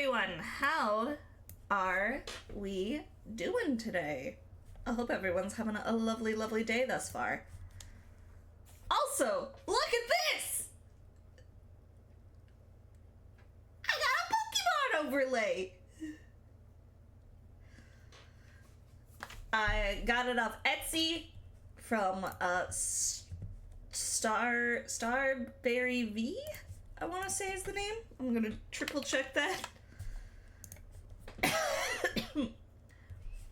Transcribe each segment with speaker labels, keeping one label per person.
Speaker 1: everyone! How are we doing today? I hope everyone's having a lovely, lovely day thus far. Also, look at this! I got a Pokemon overlay! I got it off Etsy from Starberry V, I want to say is the name. I'm gonna triple check that.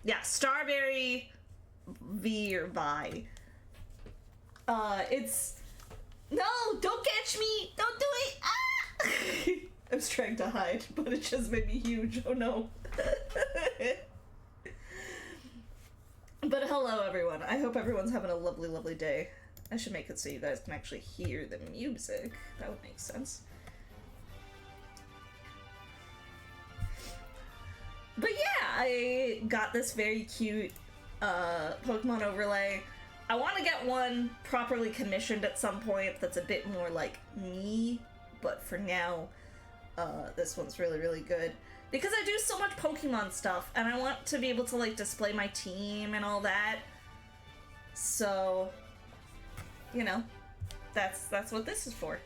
Speaker 1: Yeah, Starberry V or Vi. It's... No, don't catch me! Don't do it! Ah! I was trying to hide, but it just made me huge. Oh no. But hello everyone. I hope everyone's having a lovely, lovely day. I should make it so you guys can actually hear the music. That would make sense. But yeah, I got this very cute Pokemon overlay. I want to get one properly commissioned at some point that's a bit more like me, but for now, this one's really, really good. Because I do so much Pokemon stuff, and I want to be able to, like, display my team and all that. So, you know, that's what this is for.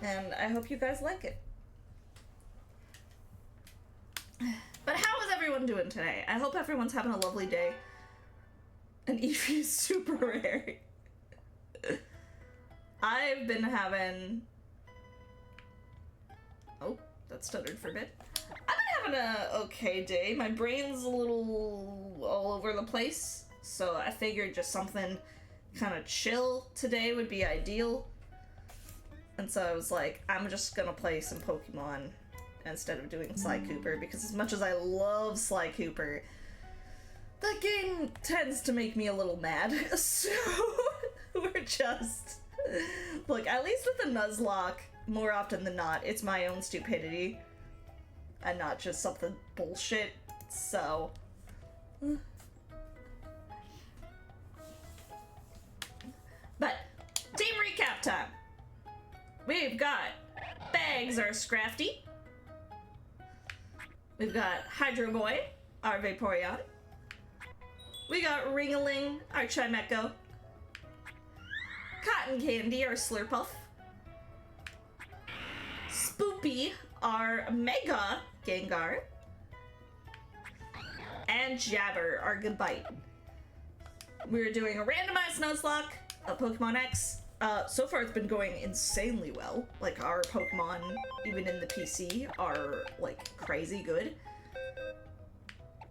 Speaker 1: And I hope you guys like it. But how is everyone doing today? I hope everyone's having a lovely day. And Eevee is super rare. I've been having... Oh, that stuttered for a bit. I've been having a okay day. My brain's a little all over the place, so I figured just something kind of chill today would be ideal. And so I was like, I'm just gonna play some Pokemon instead of doing Sly Cooper, because as much as I love Sly Cooper, that game tends to make me a little mad. So we're just... Look, at least with the Nuzlocke, more often than not, it's my own stupidity and not just something bullshit, so... But, team recap time! We've got Bags, our Scrafty. We've got Hydro Boy, our Vaporeon. We got Ringaling, our Chimecho. Cotton Candy, our Slurpuff. Spoopy, our Mega Gengar. And Jabber, our Goodbite. We're doing a randomized Nuzlocke of Pokemon X. So far it's been going insanely well. Like, our Pokemon, even in the PC, are, like, crazy good.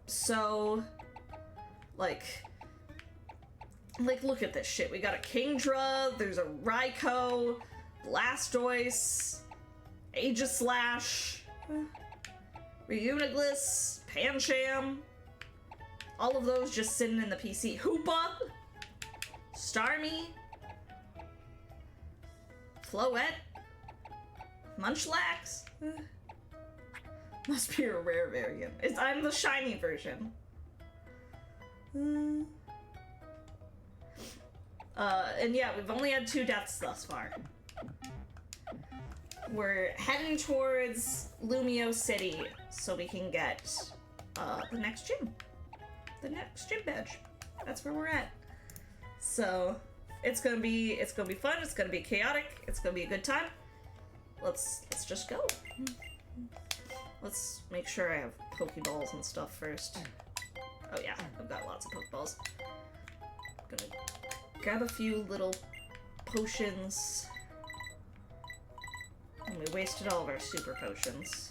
Speaker 1: So, like, look at this shit. We got a Kingdra, there's a Raikou, Blastoise, Aegislash, Reunigliss, Pancham, all of those just sitting in the PC. Hoopa, Starmie, Floette, Munchlax. Must be a rare variant. I'm the shiny version. And yeah, we've only had 2 deaths thus far. We're heading towards Lumio City so we can get the next gym. The next gym badge. That's where we're at. So it's gonna be fun, it's gonna be chaotic, it's gonna be a good time. Let's just go. Let's make sure I have Pokeballs and stuff first. Oh yeah, I've got lots of Pokeballs. Gonna grab a few little potions. And we wasted all of our super potions.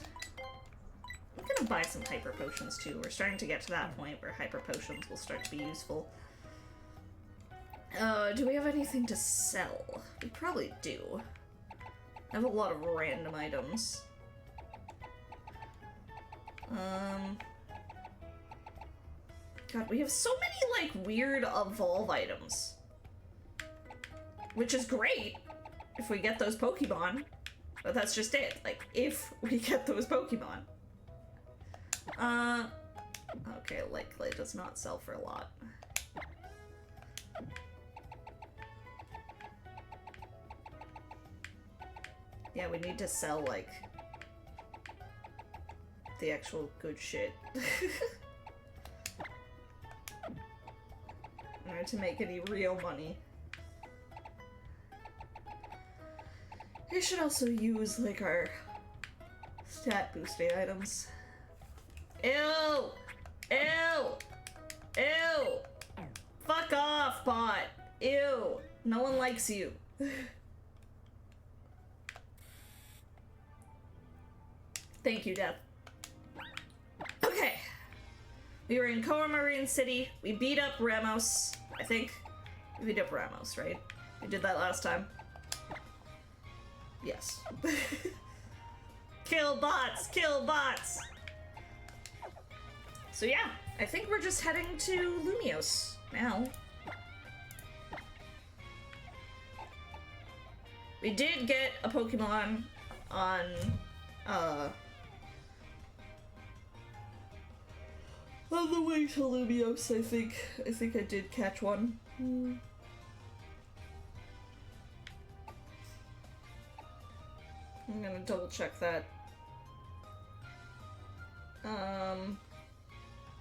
Speaker 1: I'm gonna buy some hyper potions too. We're starting to get to that point where hyper potions will start to be useful. Do we have anything to sell? We probably do. I have a lot of random items. God, we have so many, like, weird evolve items. Which is great if we get those Pokemon. But that's just it. Like, if we get those Pokemon. Okay, Light does not sell for a lot. Yeah, we need to sell, like, the actual good shit. In order to make any real money. I should also use, like, our stat boosting items. Ew! Ew! Ew! Fuck off, bot! Ew! No one likes you. Thank you, Death. Okay. We were in Koa Marine City. We beat up Ramos. I think we beat up Ramos, right? We did that last time. Yes. Kill bots! Kill bots! So yeah, I think we're just heading to Lumios now. We did get a Pokemon on, on the way to Lumios, I think. I think I did catch one. I'm gonna double check that.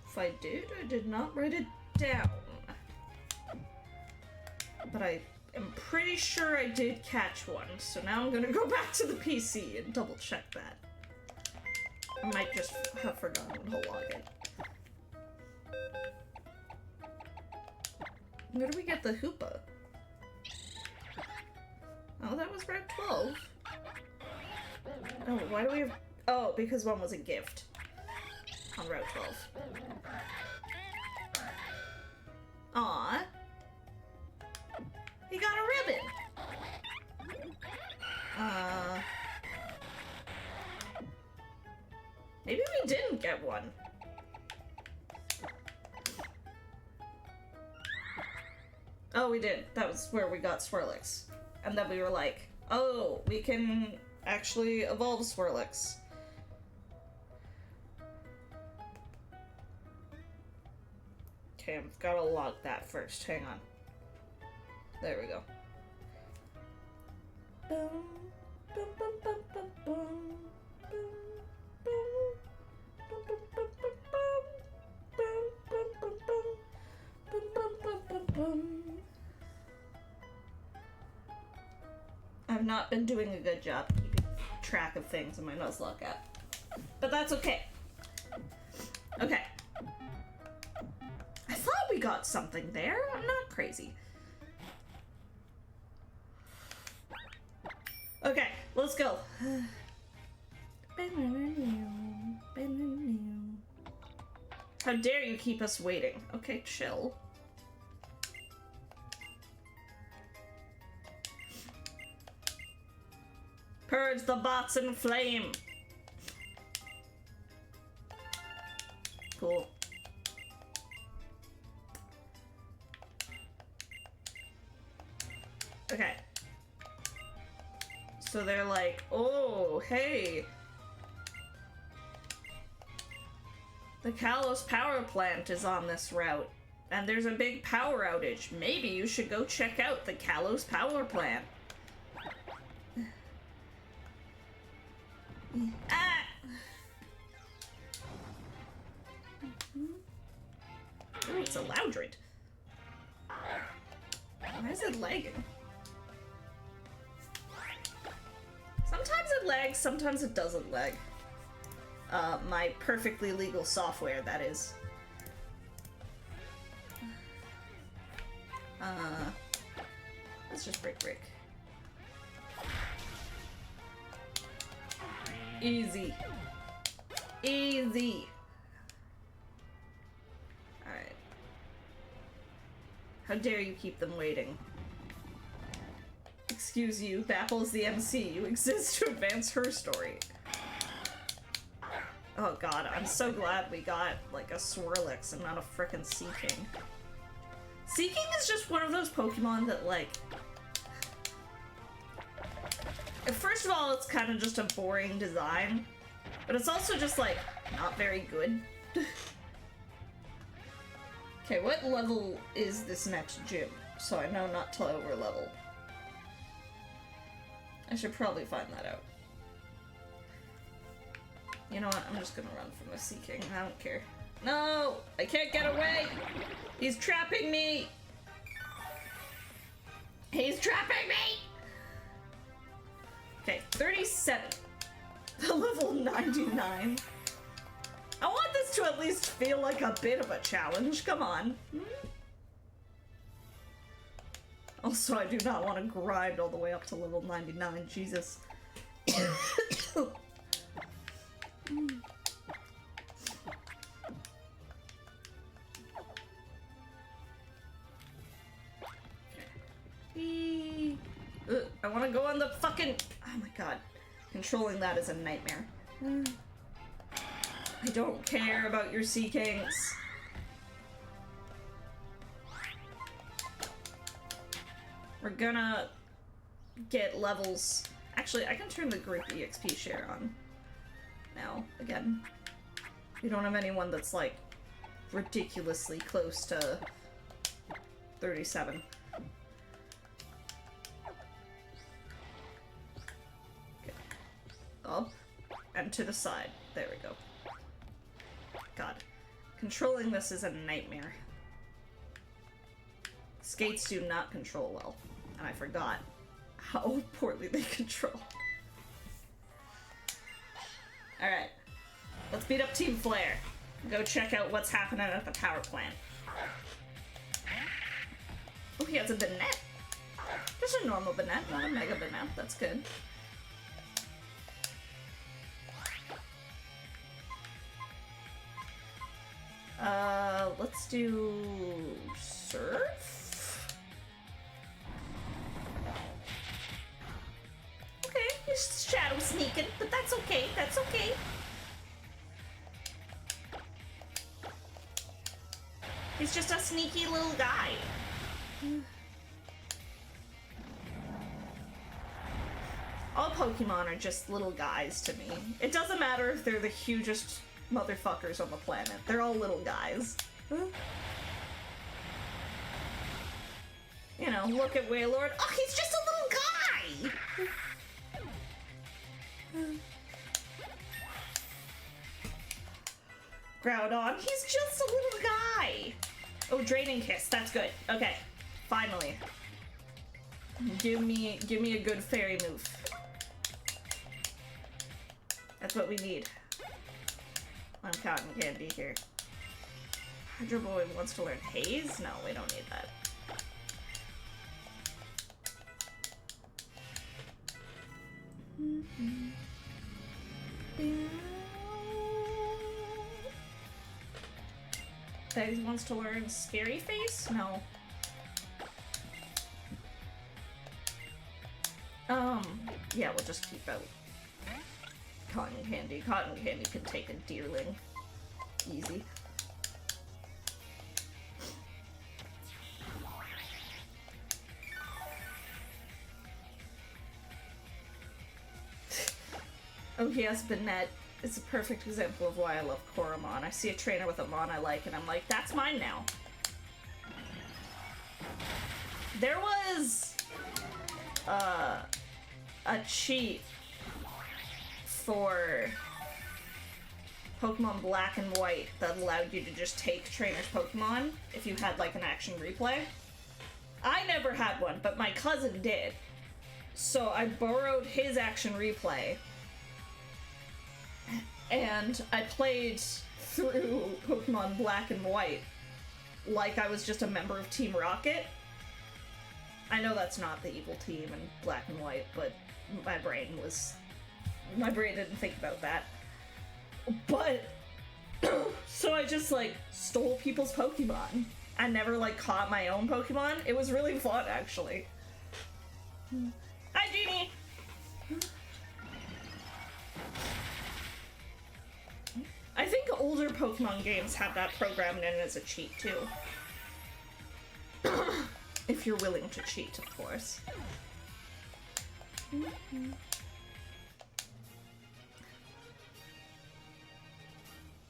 Speaker 1: If I did not write it down. But I am pretty sure I did catch one, so now I'm gonna go back to the PC and double check that. I might just have forgotten to log it. Where do we get the Hoopa? Oh, that was Route 12. Oh, why do we have... Oh, because one was a gift. On Route 12. Aw. He got a ribbon! Maybe we didn't get one. Oh, we did. That was where we got Swirlix. And then we were like, oh, we can actually evolve Swirlix. Okay, I've gotta log that first. Hang on. There we go. Boom, boom, boom, boom, boom, boom, boom, boom, boom, boom, boom, boom, boom, boom, boom, boom, boom. I've not been doing a good job keeping track of things in my Nuzlocke app, but that's okay. Okay. I thought we got something there. I'm not crazy. Okay, let's go. How dare you keep us waiting? Okay, chill. Purge the bots in flame. Cool. Okay. So they're like, oh, hey. The Kalos power plant is on this route, and there's a big power outage. Maybe you should go check out the Kalos power plant. Ah! Oh, it's a Loudred. Why is it lagging? Sometimes it lags, sometimes it doesn't lag. My perfectly legal software, that is. Let's just break. Easy. Easy. Alright. How dare you keep them waiting? Excuse you, Bapple's the MC. You exist to advance her story. Oh god, I'm so glad we got, like, a Swirlix and not a frickin' Seaking. Seaking is just one of those Pokemon that, like... First of all, it's kind of just a boring design, but it's also just, like, not very good. Okay, what level is this next gym? So I know not to over-level. I should probably find that out. You know what? I'm just gonna run from the Sea King. I don't care. No! I can't get away! He's trapping me! He's trapping me! Okay, 37. Level 99. I want this to at least feel like a bit of a challenge. Come on. Also, I do not want to grind all the way up to level 99. Jesus. I want to go on the fucking... Oh my god. Controlling that is a nightmare. I don't care about your Sea Kings. We're gonna get levels. Actually, I can turn the group EXP share on now again. We don't have anyone that's like ridiculously close to 37. Okay. Up and to the side. There we go. God. Controlling this is a nightmare. Skates do not control well. And I forgot how poorly they control. Alright. Let's beat up Team Flare. Go check out what's happening at the power plant. Oh, he has a Banette. Just a normal Banette, not a Mega Banette. That's good. Let's do... Surf? Okay, he's shadow sneaking, but that's okay, that's okay. He's just a sneaky little guy. All Pokemon are just little guys to me. It doesn't matter if they're the hugest motherfuckers on the planet. They're all little guys. You know, look at Wailord. Oh, he's just a little guy! Groudon, he's just a little guy! Oh, Draining Kiss, that's good. Okay, finally. Give me a good fairy move. That's what we need. On Cotton Candy here. Hydro Boy wants to learn Haze? No, we don't need that. Haze wants to learn Scary Face? No. Yeah, we'll just keep out Cotton Candy. Cotton Candy can take a Deerling. Easy. Oh, he has Banette. It's a perfect example of why I love Koromon. I see a trainer with a Mon I like, and I'm like, that's mine now. There was a cheat for Pokemon Black and White that allowed you to just take trainers' Pokemon if you had like an action replay. I never had one, but my cousin did. So I borrowed his action replay and I played through Pokemon Black and White like I was just a member of Team Rocket. I know that's not the evil team in Black and White, but my brain didn't think about that. But, so I just, like, stole people's Pokemon. I never, like, caught my own Pokemon. It was really fun, actually. Hi, Jeannie! I think older Pokemon games have that programmed in as a cheat, too. If you're willing to cheat, of course.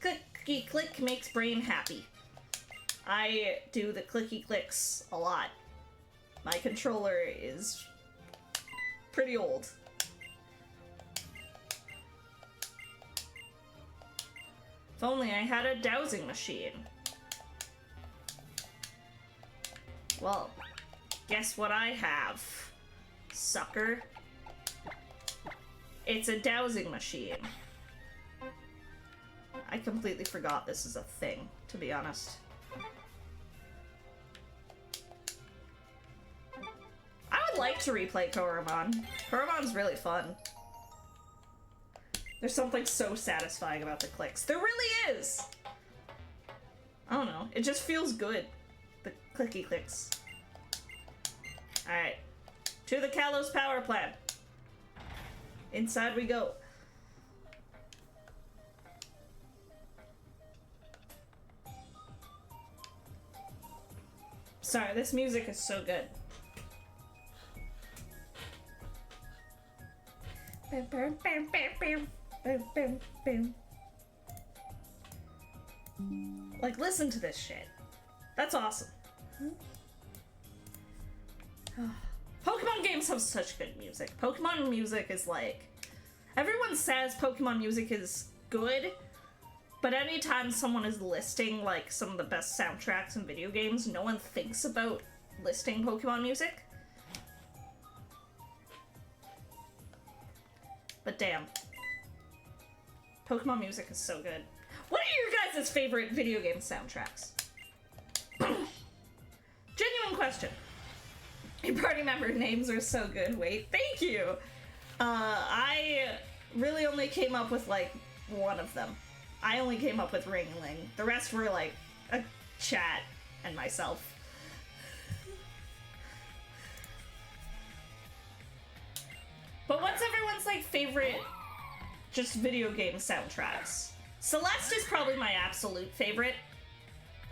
Speaker 1: Clicky click makes brain happy. I do the clicky clicks a lot. My controller is pretty old. If only I had a dowsing machine. Well, guess what I have, sucker? It's a dowsing machine. I completely forgot this is a thing, to be honest. I would like to replay Koromon. Koromon's really fun. There's something so satisfying about the clicks. There really is! I don't know. It just feels good. The clicky clicks. Alright. To the Kalos power plant. Inside we go. Sorry, this music is so good. Bam, bam, bam, bam, bam. Bam, bam, bam. Like, listen to this shit. That's awesome. Pokemon games have such good music. Pokemon music is like... Everyone says Pokemon music is good, but anytime someone is listing, like, some of the best soundtracks in video games, no one thinks about listing Pokemon music. But damn. Pokemon music is so good. What are your guys' favorite video game soundtracks? Genuine question. Your party member names are so good. Wait, thank you! I really only came up with, like, one of them. I only came up with Ringling. The rest were, like, a chat and myself. But what's everyone's, like, favorite just video game soundtracks? Celeste is probably my absolute favorite.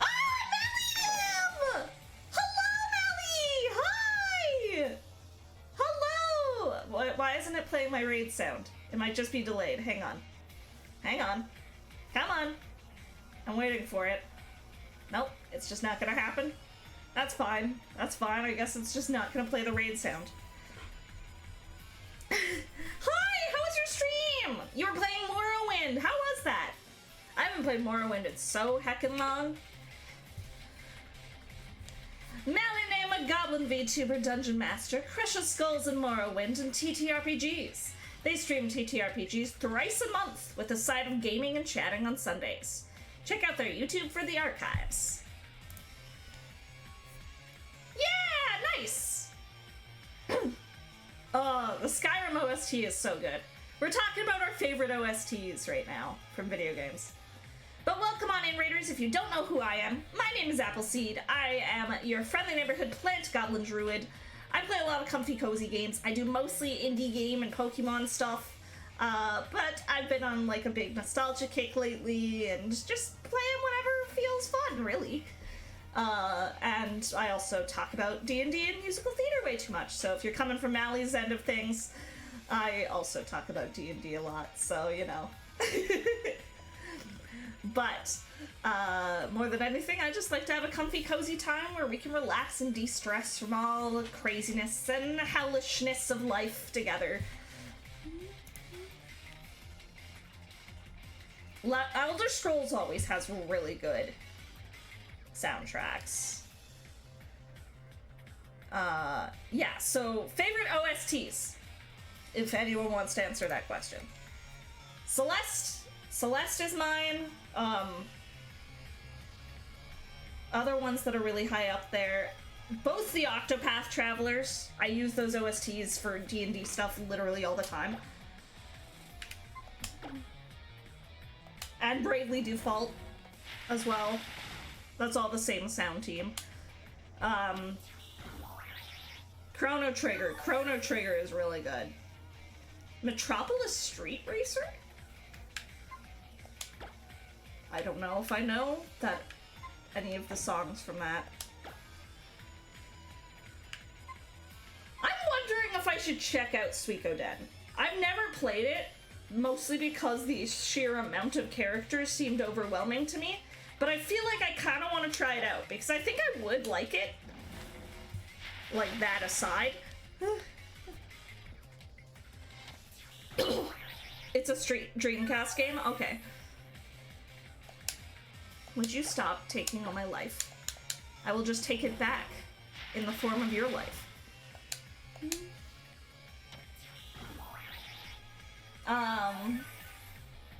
Speaker 1: Oh, Melly! Hello, Melly! Hi! Hello! Why isn't it playing my raid sound? It might just be delayed. Hang on. Hang on. Come on. I'm waiting for it. Nope, it's just not gonna happen. That's fine. That's fine. I guess it's just not gonna play the raid sound. Hi! How was your stream? You were playing Morrowind. How was that? I haven't played Morrowind in so heckin' long. Mally name a goblin VTuber dungeon master, crushes skulls in Morrowind and TTRPGs. They stream TTRPGs thrice a month with a side of gaming and chatting on Sundays. Check out their YouTube for the archives. Yeah, nice! Oh, the Skyrim OST is so good. We're talking about our favorite OSTs right now from video games. But welcome on in, Raiders. If you don't know who I am, my name is Appleseed. I am your friendly neighborhood plant goblin druid. I play a lot of comfy, cozy games. I do mostly indie game and Pokemon stuff, but I've been on like a big nostalgia kick lately and just playing whatever feels fun, really. And I also talk about D&D and musical theater way too much, so if you're coming from Mally's end of things, I also talk about D&D a lot, so, you know. But, more than anything, I just like to have a comfy, cozy time where we can relax and de-stress from all the craziness and hellishness of life together. Elder Scrolls always has really good soundtracks. Yeah, so favorite OSTs, if anyone wants to answer that question. Celeste is mine. Other ones that are really high up there, both the Octopath Travelers. I use those OSTs for D&D stuff literally all the time. And Bravely Default as well. That's all the same sound team. Chrono Trigger. Chrono Trigger is really good. Metropolis Street Racer? I don't know if I know that any of the songs from that. I'm wondering if I should check out Suikoden. I've never played it, mostly because the sheer amount of characters seemed overwhelming to me, but I feel like I kind of want to try it out, because I think I would like it. Like, that aside. It's a straight Dreamcast game? Okay. would you stop taking all my life? I will just take it back in the form of your life.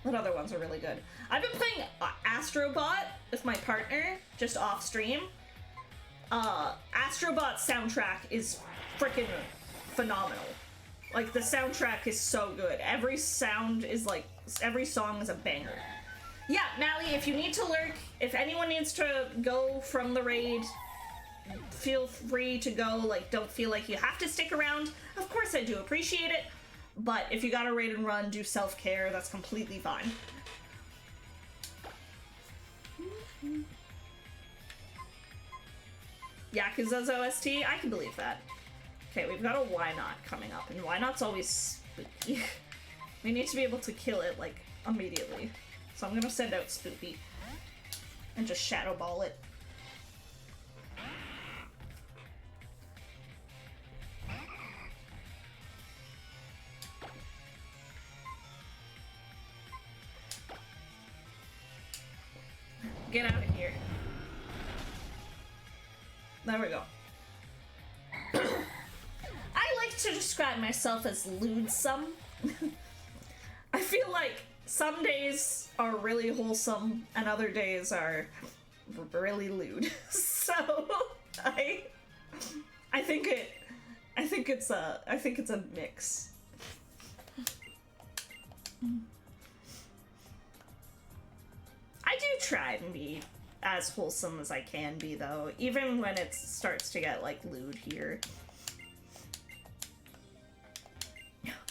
Speaker 1: What other ones are really good? I've been playing Astrobot with my partner, just off stream. Astrobot's soundtrack is freaking phenomenal. Like, the soundtrack is so good. Every song is a banger. Yeah, Mally, if you need to lurk, if anyone needs to go from the raid, feel free to go. Like, don't feel like you have to stick around. Of course I do appreciate it, but if you gotta raid and run, do self-care, that's completely fine. Yakuza's OST? I can believe that. Okay, we've got a Why Not coming up, and Why Not's always spooky. We need to be able to kill it, like, immediately. So I'm gonna send out Spooky and just Shadow Ball it. Get out of here. There we go. I like to describe myself as lewdsome. I feel like some days are really wholesome and other days are really lewd. So I think it's a mix. I do try and be as wholesome as I can be, though, even when it starts to get, like, lewd here.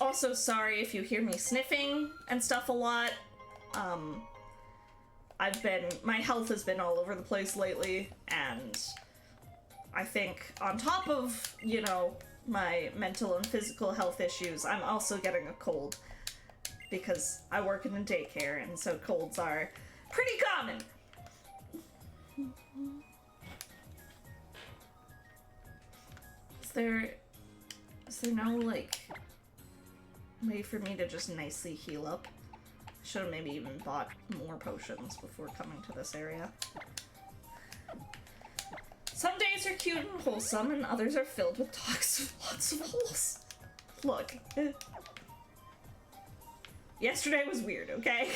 Speaker 1: Also, sorry if you hear me sniffing and stuff a lot. My health has been all over the place lately, and I think on top of, you know, my mental and physical health issues, I'm also getting a cold, because I work in a daycare, and so colds are pretty common. Is there no, like, way for me to just nicely heal up? I should have maybe even bought more potions before coming to this area. Some days are cute and wholesome, and others are filled with talks with lots of holes. Look. Yesterday was weird, okay?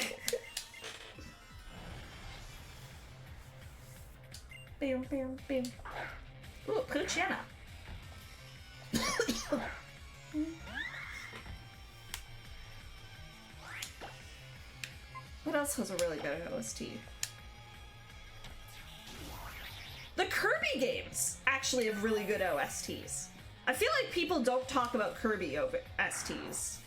Speaker 1: Bam, bam, bam. Ooh, Poochyena. What else has a really good OST? The Kirby games actually have really good OSTs. I feel like people don't talk about Kirby OSTs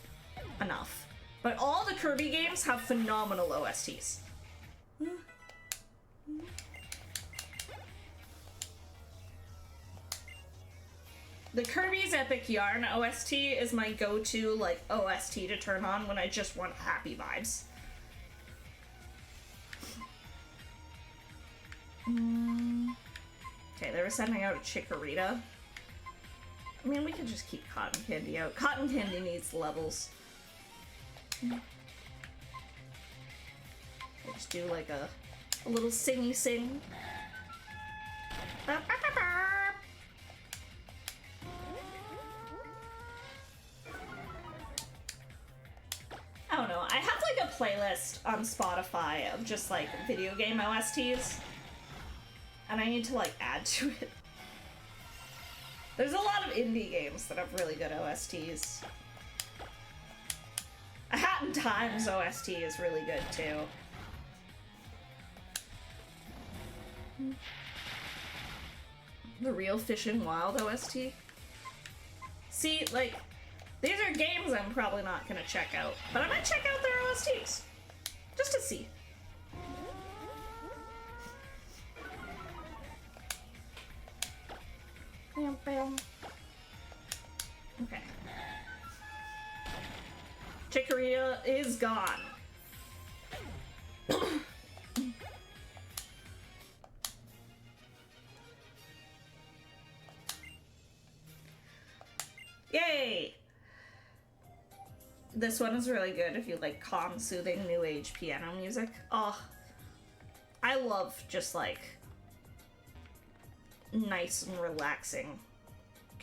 Speaker 1: enough, but all the Kirby games have phenomenal OSTs. The Kirby's Epic Yarn OST is my go-to, like, OST to turn on when I just want happy vibes. Okay, they were sending out a Chikorita. I mean, we could just keep Cotton Candy out. Cotton Candy needs levels. We'll just do, like, a little singy sing. I don't know, I have like a playlist on Spotify of just like video game OSTs, and I need to like add to it. There's a lot of indie games that have really good OSTs. A Hat in Time's OST is really good too. The Real Fishing Wild OST? See, like, these are games I'm probably not gonna check out, but I might check out their OSTs. Just to see. Bam, bam. Okay. Chikorita is gone. Yay! This one is really good if you like calm, soothing, new age piano music. Oh, I love just like nice and relaxing.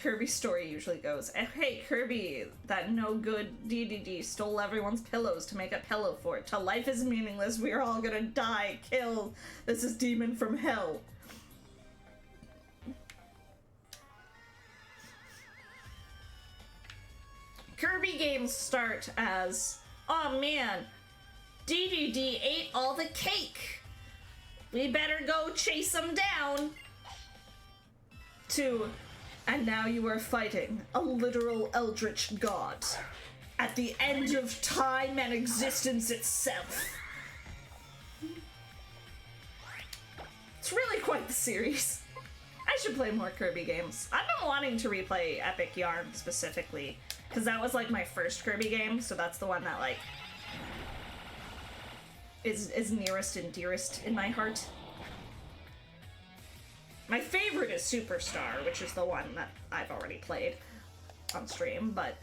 Speaker 1: Kirby's story usually goes, hey Kirby, that no good DDD stole everyone's pillows to make a pillow fort. Till life is meaningless, we are all gonna die, kill. This is demon from hell. Kirby games start as, oh man, DDD ate all the cake. We better go chase him down. To, and now you are fighting a literal eldritch god at the end of time and existence itself. It's really quite the series. I should play more Kirby games. I've been wanting to replay Epic Yarn specifically, because that was like my first Kirby game, so that's the one that like is nearest and dearest in my heart. My favorite is Superstar, which is the one that I've already played on stream, but...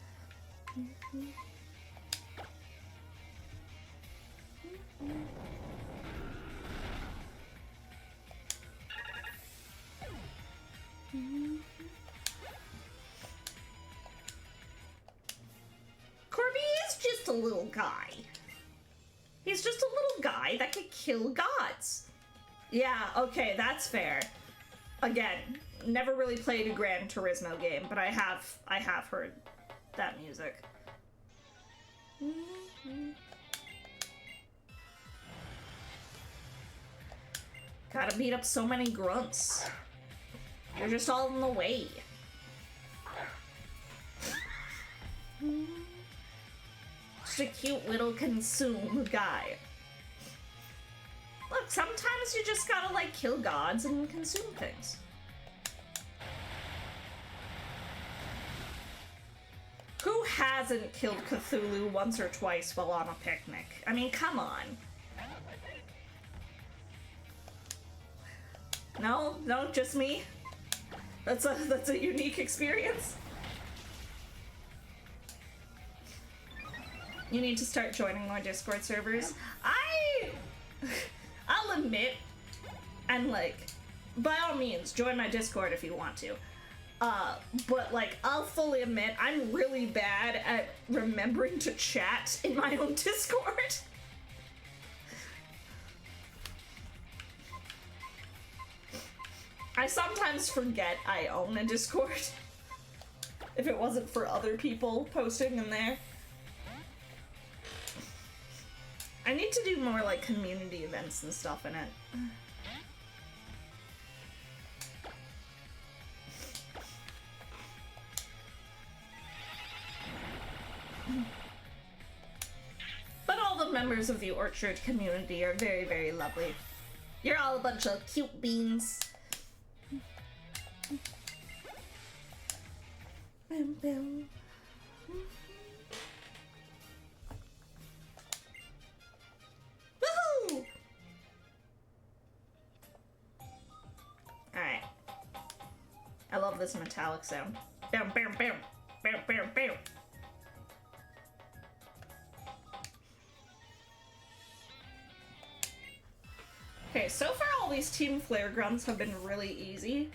Speaker 1: Kirby is just a little guy. He's just a little guy that could kill gods. Yeah, okay, that's fair. Again, never really played a Gran Turismo game, but I have heard that music. Gotta beat up so many grunts. You're just all in the way. Just a cute little consume guy. Look, sometimes you just gotta, like, kill gods and consume things. Who hasn't killed Cthulhu once or twice while on a picnic? I mean, come on. No? No, just me? That's a unique experience? You need to start joining more Discord servers. I'll admit, and like, by all means, join my Discord if you want to. But like, I'll fully admit, I'm really bad at remembering to chat in my own Discord. I sometimes forget I own a Discord. If it wasn't for other people posting in there. I need to do more, like, community events and stuff in it. But all the members of the Orchard community are very, very lovely. You're all a bunch of cute beans. Bam, bam. Woohoo! Alright. I love this metallic sound. Bam, bam, bam. Bam, bam, bam. Okay, so far all these Team Flare grunts have been really easy.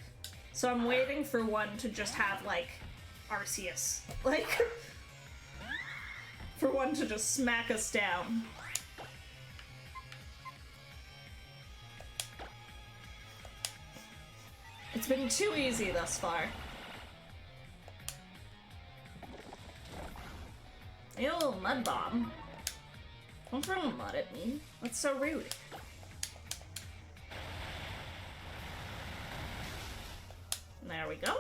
Speaker 1: So I'm waiting for one to just have, like, Arceus. Like, for one to just smack us down. It's been too easy thus far. Ew, mud bomb. Don't throw mud at me. That's so rude. There we go.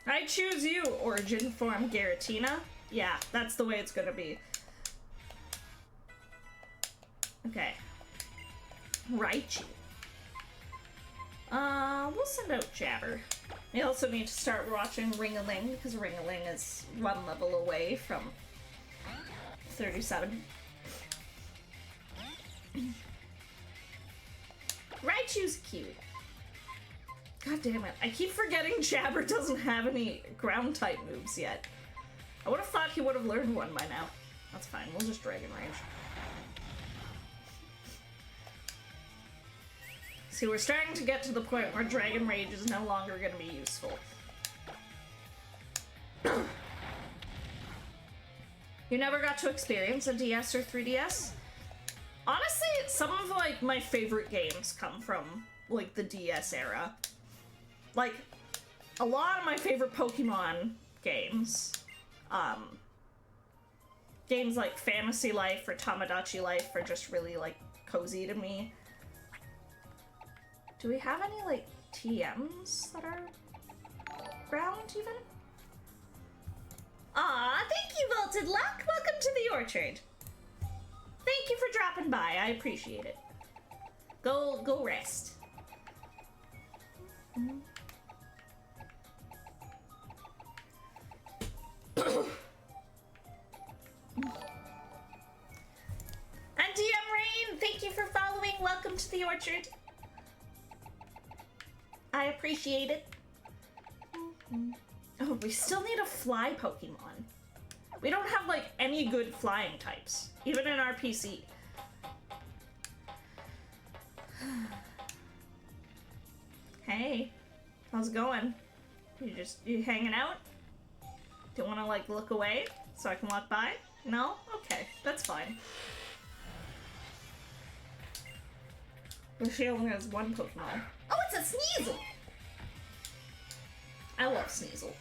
Speaker 1: I choose you, Origin Form Giratina. Yeah, that's the way it's gonna be. Okay. Raichu. We'll send out Jabber. We also need to start watching Ring-a-Ling, because Ring-a-Ling is one level away from 37. Raichu's cute. God damn it. I keep forgetting Jabber doesn't have any ground type moves yet. I would have thought he would have learned one by now. That's fine, we'll just Dragon Rage. See, we're starting to get to the point where Dragon Rage is no longer going to be useful. You never got to experience a DS or 3DS? Honestly, some of, like, my favorite games come from, like, the DS era. Like, a lot of my favorite Pokemon games, games like Fantasy Life or Tamagotchi Life are just really, like, cozy to me. Do we have any, like, TMs that are ground, even? Aw, thank you, Vaulted Luck! Welcome to the Orchard! Thank you for dropping by, I appreciate it. Go rest. And DM Rain, thank you for following. Welcome to the Orchard. I appreciate it. Oh, we still need a fly Pokemon. We don't have, like, any good flying types, even in our PC. Hey, how's it going? You hanging out? Do you want to, like, look away so I can walk by? No? Okay, that's fine. But she only has one Pokemon. Oh, it's a Sneasel! I love Sneasel.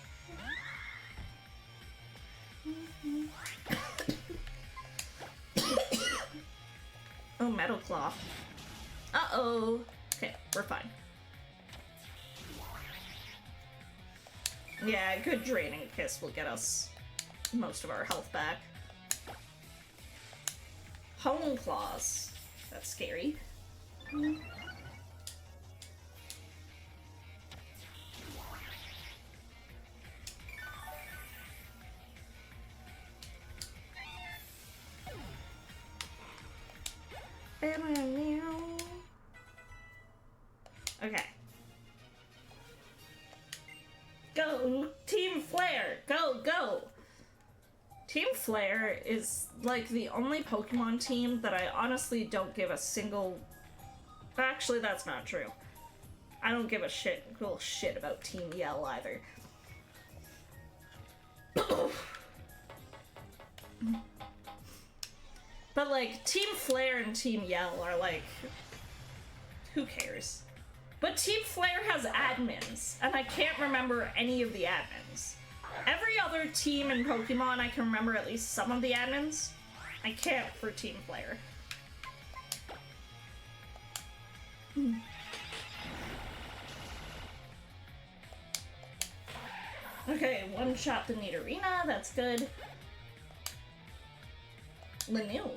Speaker 1: Oh, Metal Claw. Uh-oh. Okay, we're fine. Yeah, good Draining Kiss will get us most of our health back. Hone Claws. That's scary. Okay. Go, Team Flare! Go, go! Team Flare is, like, the only Pokemon team that I honestly don't give a single... Actually, that's not true. I don't give a little shit about Team Yell either. But, like, Team Flare and Team Yell are, like... Who cares? But Team Flare has admins, and I can't remember any of the admins. Every other team in Pokemon, I can remember at least some of the admins. I can't for Team Flare. Okay, one shot the Nidorina, that's good. Lanoon.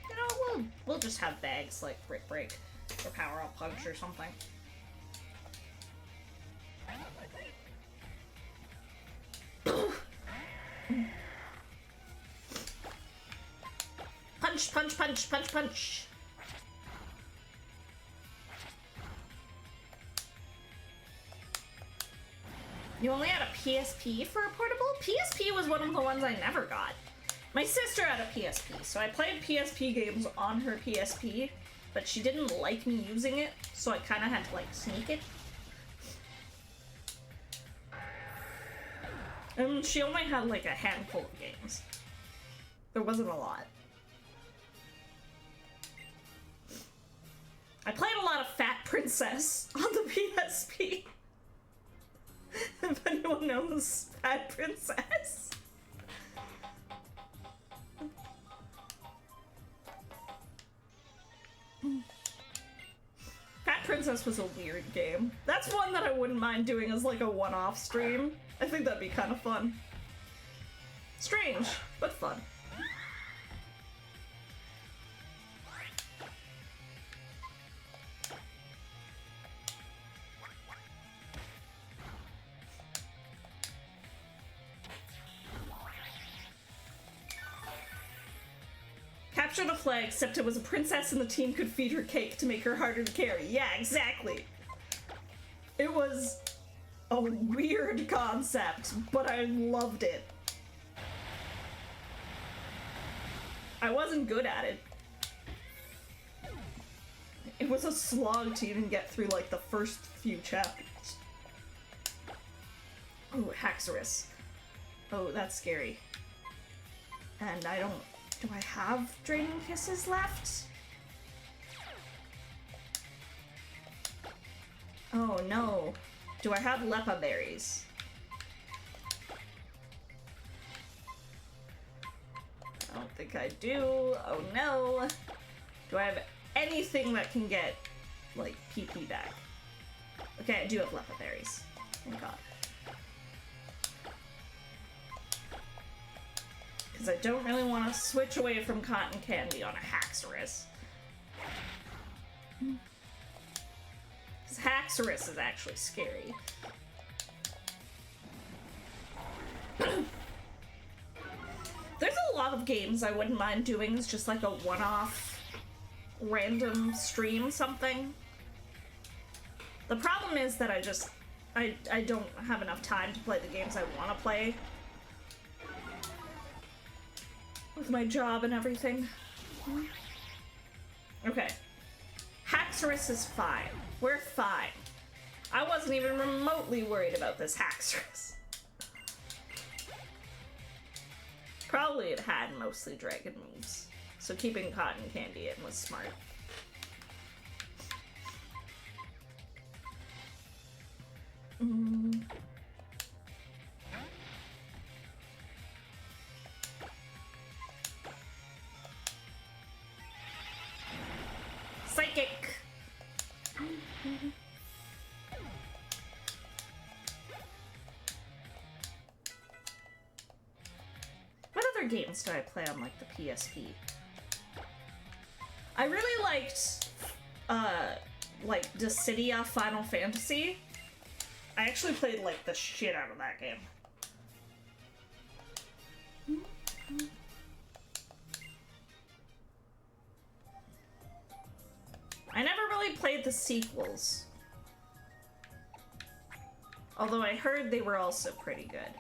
Speaker 1: You know, we'll just have bags like Brick Break or Power Up Punch or something. Punch, punch, punch, punch, punch. You only had a PSP for a portable? PSP was one of the ones I never got. My sister had a PSP, so I played PSP games on her PSP, but she didn't like me using it, so I kind of had to, like, sneak it. And she only had, like, a handful of games. There wasn't a lot. I played a lot of Fat Princess on the PSP. If anyone knows Fat Princess. Fat Princess was a weird game. That's one that I wouldn't mind doing as like a one-off stream. I think that'd be kind of fun. Strange, but fun. Capture the flag, except it was a princess and the team could feed her cake to make her harder to carry. Yeah, exactly. It was a weird concept, but I loved it. I wasn't good at it. It was a slog to even get through, like, the first few chapters. Ooh, Haxorus. Oh, that's scary. And I don't... Do I have Draining Kisses left? Oh, no. Do I have Lepa Berries? I don't think I do. Oh, no. Do I have anything that can get, like, PP back? Okay, I do have Lepa Berries. Thank God. Because I don't really want to switch away from Cotton Candy on a Haxorus. Because Haxorus is actually scary. There's a lot of games I wouldn't mind doing as just like a one-off random stream something. The problem is that I don't have enough time to play the games I want to play. With my job and everything. Okay. Haxorus is fine. We're fine. I wasn't even remotely worried about this Haxorus. Probably it had mostly dragon moves, so keeping Cotton Candy in was smart. Psychic! What other games do I play on, like, the PSP? I really liked, like, Dissidia Final Fantasy. I actually played, like, the shit out of that game. I never really played the sequels. Although I heard they were also pretty good.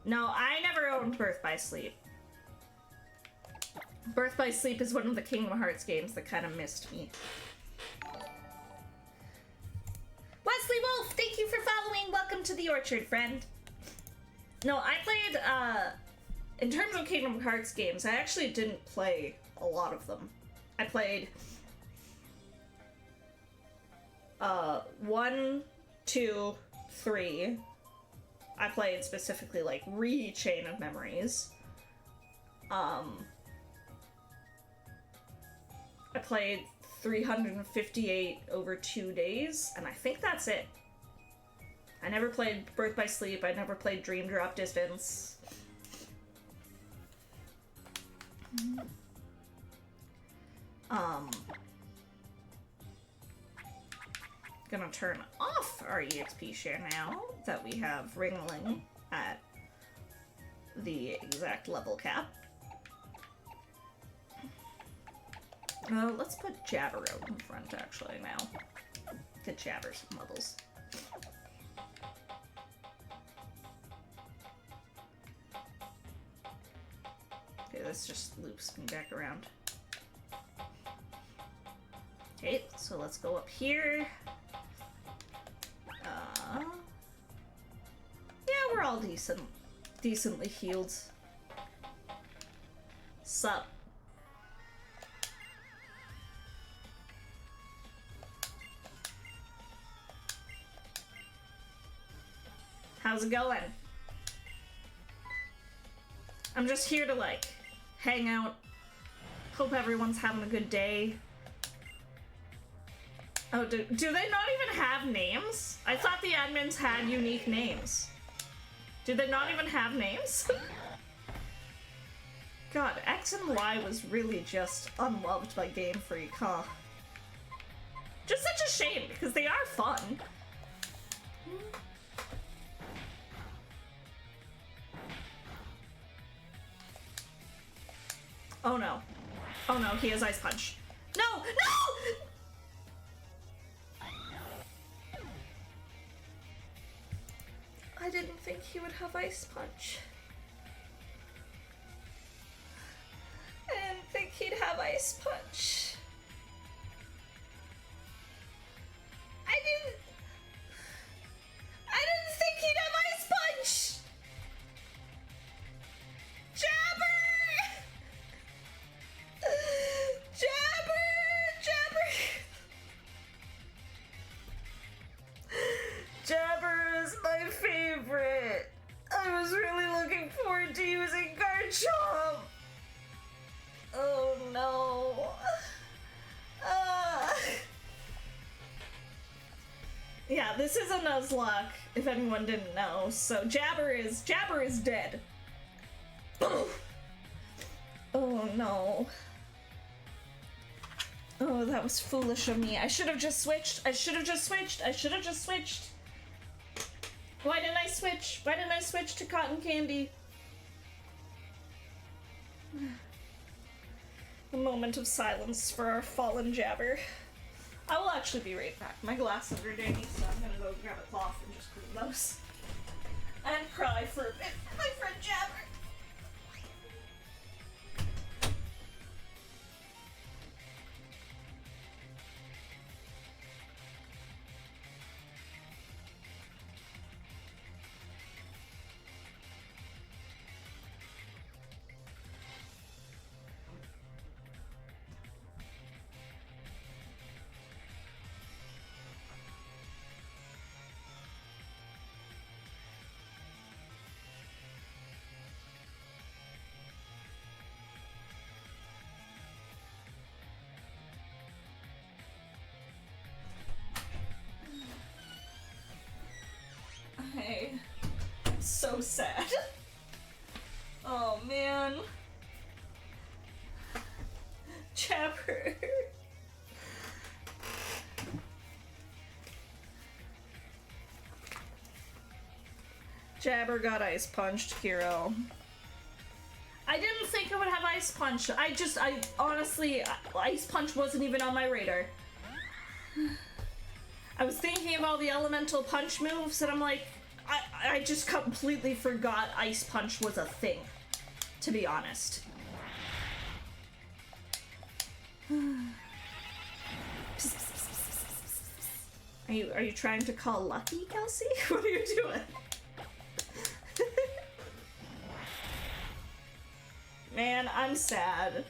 Speaker 1: No, I never owned Birth by Sleep. Birth by Sleep is one of the Kingdom Hearts games that kind of missed me. Wesley Wolf, thank you for following. Welcome to the Orchard, friend. No, I played, in terms of Kingdom Hearts games, I actually didn't play a lot of them. I played 1, 2, 3. I played specifically like Chain of Memories. I played 358 over 2 days, and I think that's it. I never played Birth by Sleep. I never played Dream Drop Distance. Gonna turn off our EXP share now that we have Ringling at the exact level cap. Let's put Jabber out in front actually now. Get Jabber some levels. Okay, this just loops me back around. Okay, so let's go up here. Yeah, we're all decently healed. Sup? How's it going? I'm just here to, like, hang out. Hope everyone's having a good day. Oh, do they not even have names? I thought the admins had unique names. Do they not even have names? God, X and Y was really just unloved by Game Freak, huh? Just such a shame, because they are fun. Oh no. Oh no, he has Ice Punch. No! No! I didn't think he would have Ice Punch. I didn't think he'd have Ice Punch. I didn't think he'd have Ice Punch! Jabber! Jabber is my favorite. I was really looking forward to using Garchomp. Oh no. Yeah, this is a Nuzlocke, if anyone didn't know. So Jabber is dead. Oh no. Oh, that was foolish of me. I should have just switched. Why didn't I switch? Why didn't I switch to Cotton Candy? A moment of silence for our fallen Jabber. I will actually be right back. My glasses are dirty, so I'm gonna go grab a cloth and just clean those. And cry for a bit for my friend Jabber. I'm so sad. Oh man. Jabber. Jabber got Ice Punched, Kiro. I didn't think I would have Ice Punch. I honestly, Ice Punch wasn't even on my radar. I was thinking of all the elemental punch moves, and I'm like, I just completely forgot Ice Punch was a thing, to be honest. Are you trying to call lucky, Kelsey? What are you doing? Man, I'm sad.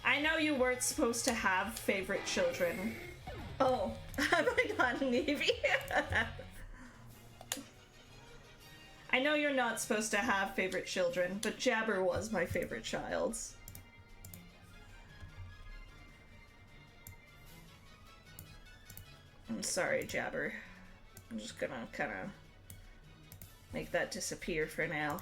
Speaker 1: I know you weren't supposed to have favorite children. Oh, am I not Navy? I know you're not supposed to have favorite children, but Jabber was my favorite child. I'm sorry, Jabber. I'm just gonna kind of make that disappear for now.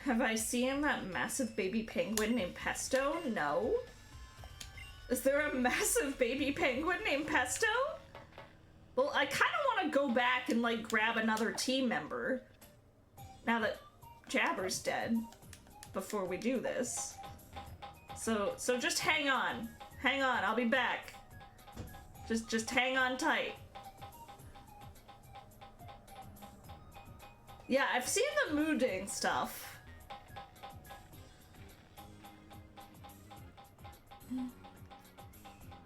Speaker 1: Have I seen that massive baby penguin named Pesto? No. Is there a massive baby penguin named Pesto? Well, I kind of want to go back and, like, grab another team member. Now that Jabber's dead. Before we do this. So just hang on. Hang on, I'll be back. Just hang on tight. Yeah, I've seen the mooding stuff.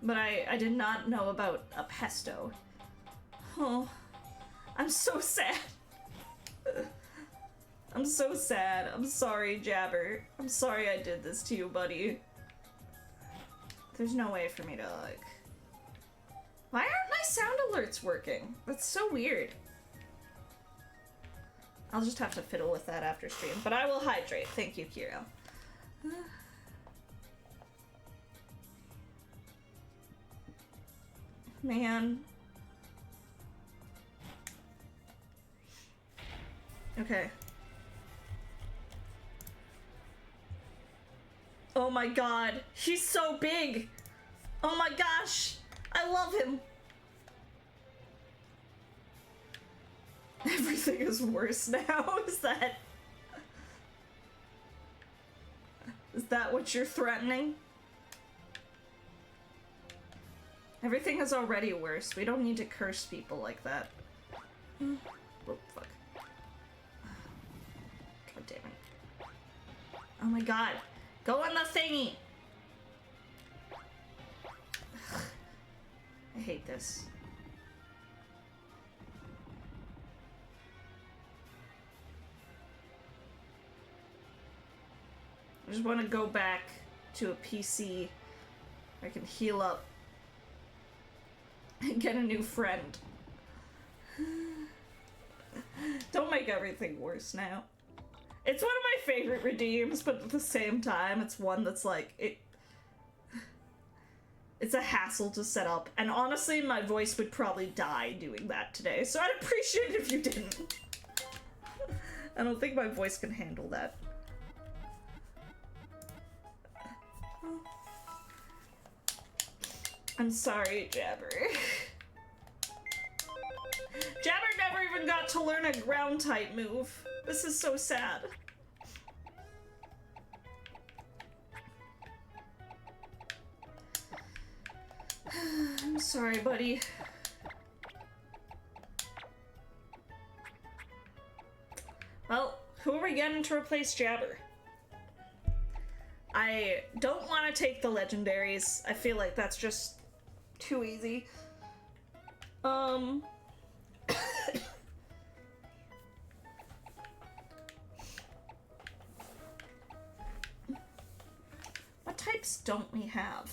Speaker 1: But I did not know about a Pesto. Oh, I'm so sad. I'm so sad. I'm sorry, Jabber. I'm sorry I did this to you, buddy. There's no way for me to, like... Why aren't my sound alerts working? That's so weird. I'll just have to fiddle with that after stream. But I will hydrate. Thank you, Kiro. Man. Okay. Oh my god, he's so big! Oh my gosh, I love him! Everything is worse now, is that what you're threatening? Everything is already worse. We don't need to curse people like that. Oh, fuck. God damn it. Oh my god. Go in the thingy! I hate this. I just want to go back to a PC where I can heal up and get a new friend. Don't make everything worse now. It's one of my favorite redeems, but at the same time, it's one that's like, it's a hassle to set up. And honestly, my voice would probably die doing that today, so I'd appreciate it if you didn't. I don't think my voice can handle that. I'm sorry, Jabber. Jabber never even got to learn a ground type move. This is so sad. I'm sorry, buddy. Well, who are we getting to replace Jabber? I don't want to take the legendaries. I feel like that's just too easy. What types don't we have?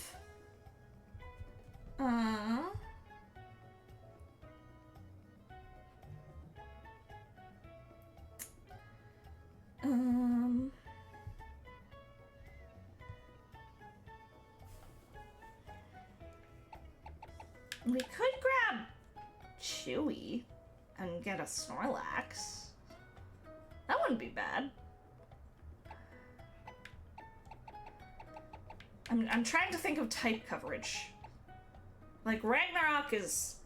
Speaker 1: We could grab Chewy and get a Snorlax. That wouldn't be bad. I'm trying to think of type coverage. Like, Ragnarok is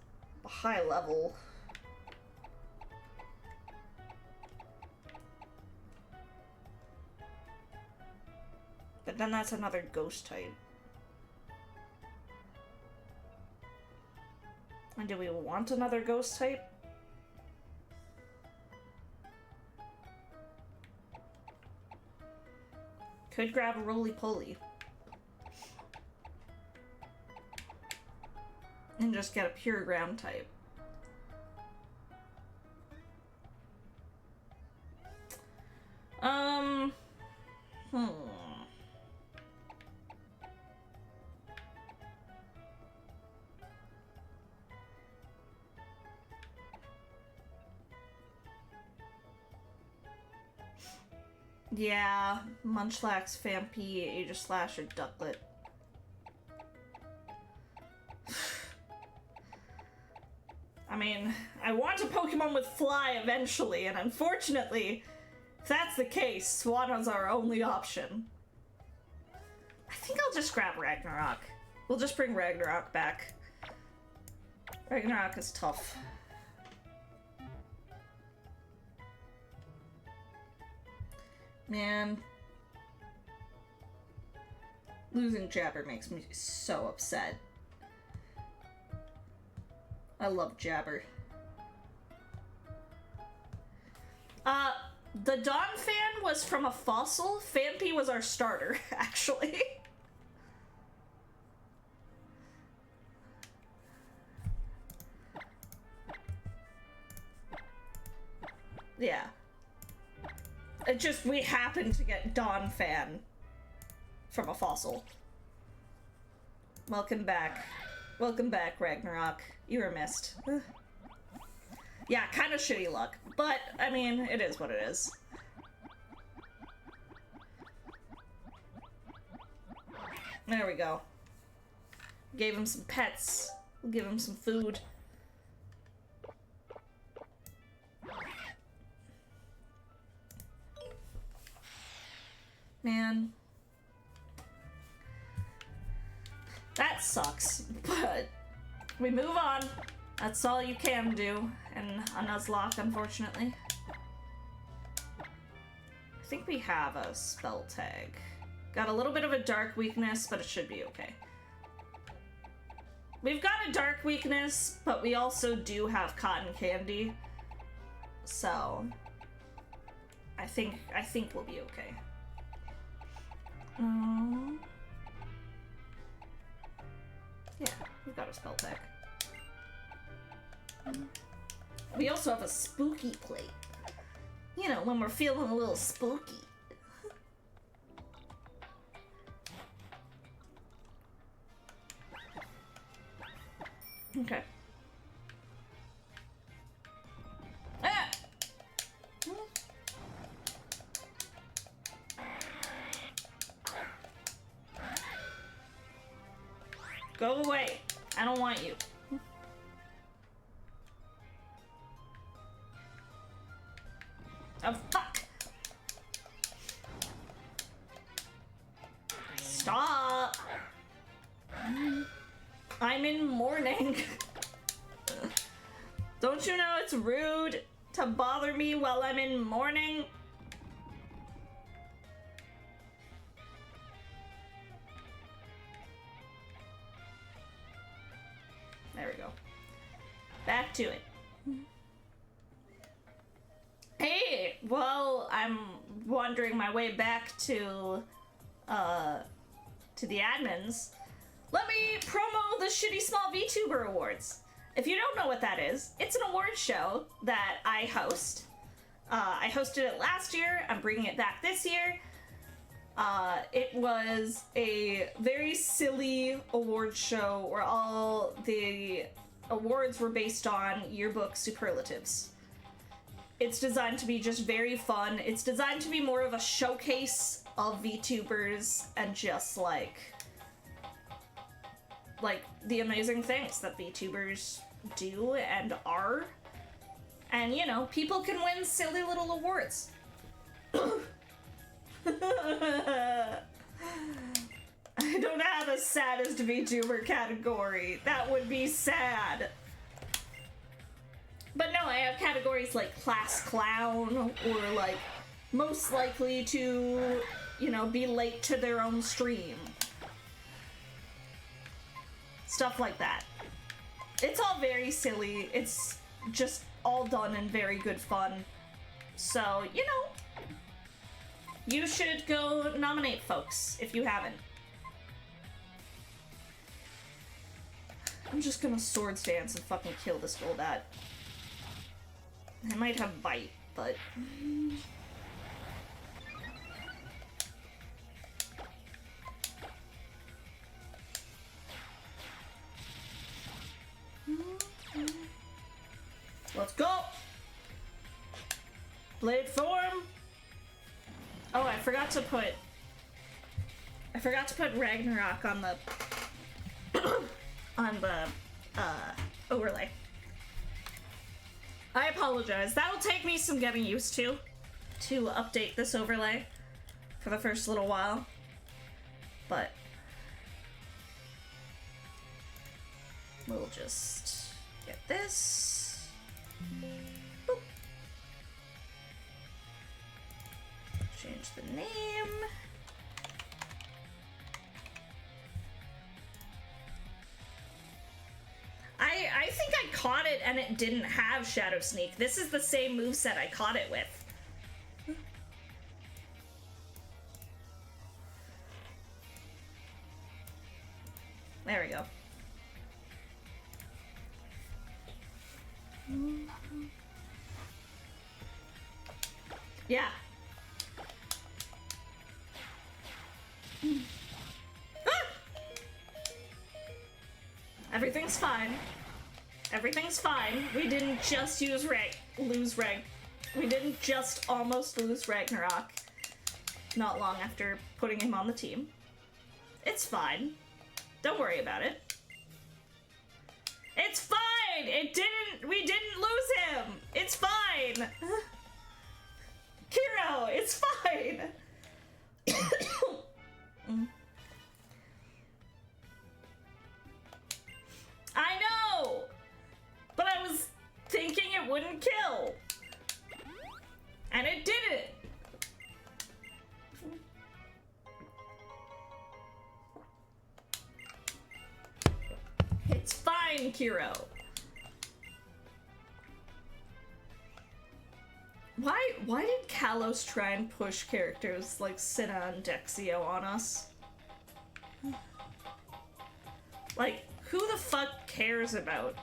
Speaker 1: a high level. But then that's another ghost type. And do we want another ghost type? Could grab a roly-poly. And just get a pure ground type. Yeah, Munchlax, Phanpy, Aegislash, or Ducklet. I mean, I want a Pokemon with Fly eventually, and unfortunately, if that's the case, Swana's our only option. I think I'll just grab Ragnarok. We'll just bring Ragnarok back. Ragnarok is tough. Man. Losing Jabber makes me so upset. I love Jabber. The Donphan was from a fossil. Phanpy was our starter, actually. Yeah. It just, we happened to get Donphan from a fossil. Welcome back. Welcome back, Ragnarok. You were missed. Yeah, kind of shitty luck. But, I mean, it is what it is. There we go. Gave him some pets. We'll give him some food. Man. That sucks, but we move on. That's all you can do in a Nuzlocke, unfortunately. I think we have a spell tag. Got a little bit of a dark weakness, but it should be okay. We've got a dark weakness, but we also do have cotton candy. So I think we'll be okay. Yeah, we've got a spell tag. We also have a spooky plate. You know, when we're feeling a little spooky. Okay. Ah! Go away. I don't want you. Oh, fuck! Stop! I'm in mourning. Don't you know it's rude to bother me while I'm in mourning? There we go. Back to it. Hey, well, I'm wandering my way back to the admins. Let me promo the Shitty Small VTuber Awards. If you don't know what that is, it's an award show that I host. I hosted it last year. I'm bringing it back this year. It was a very silly award show where all the awards were based on yearbook superlatives. It's designed to be just very fun. It's designed to be more of a showcase of VTubers and just like the amazing things that VTubers do and are. And, you know, people can win silly little awards. I don't have a saddest VTuber category. That would be sad. But no, I have categories like class clown or like most likely to, you know, be late to their own stream. Stuff like that. It's all very silly. It's just all done in very good fun. So, you know, you should go nominate folks if you haven't. I'm just gonna swords dance and fucking kill this Goldat. I might have bite, but... Let's go! Blade form! Oh, I forgot to put Ragnarok on the overlay. I apologize. That'll take me some getting used to update this overlay for the first little while. But we'll just get this. Boop. Change the name. I think I caught it and it didn't have Shadow Sneak. This is the same moveset I caught it with. There we go. Yeah. Ah! Everything's fine. Everything's fine. We didn't just lose Rag. We didn't just almost lose Ragnarok. Not long after putting him on the team. It's fine. Don't worry about it. It's fine! We didn't lose him! It's fine! Kiro, it's fine! Hero. Why did Kalos try and push characters like Cinna and Dexio on us? Like, who the fuck cares about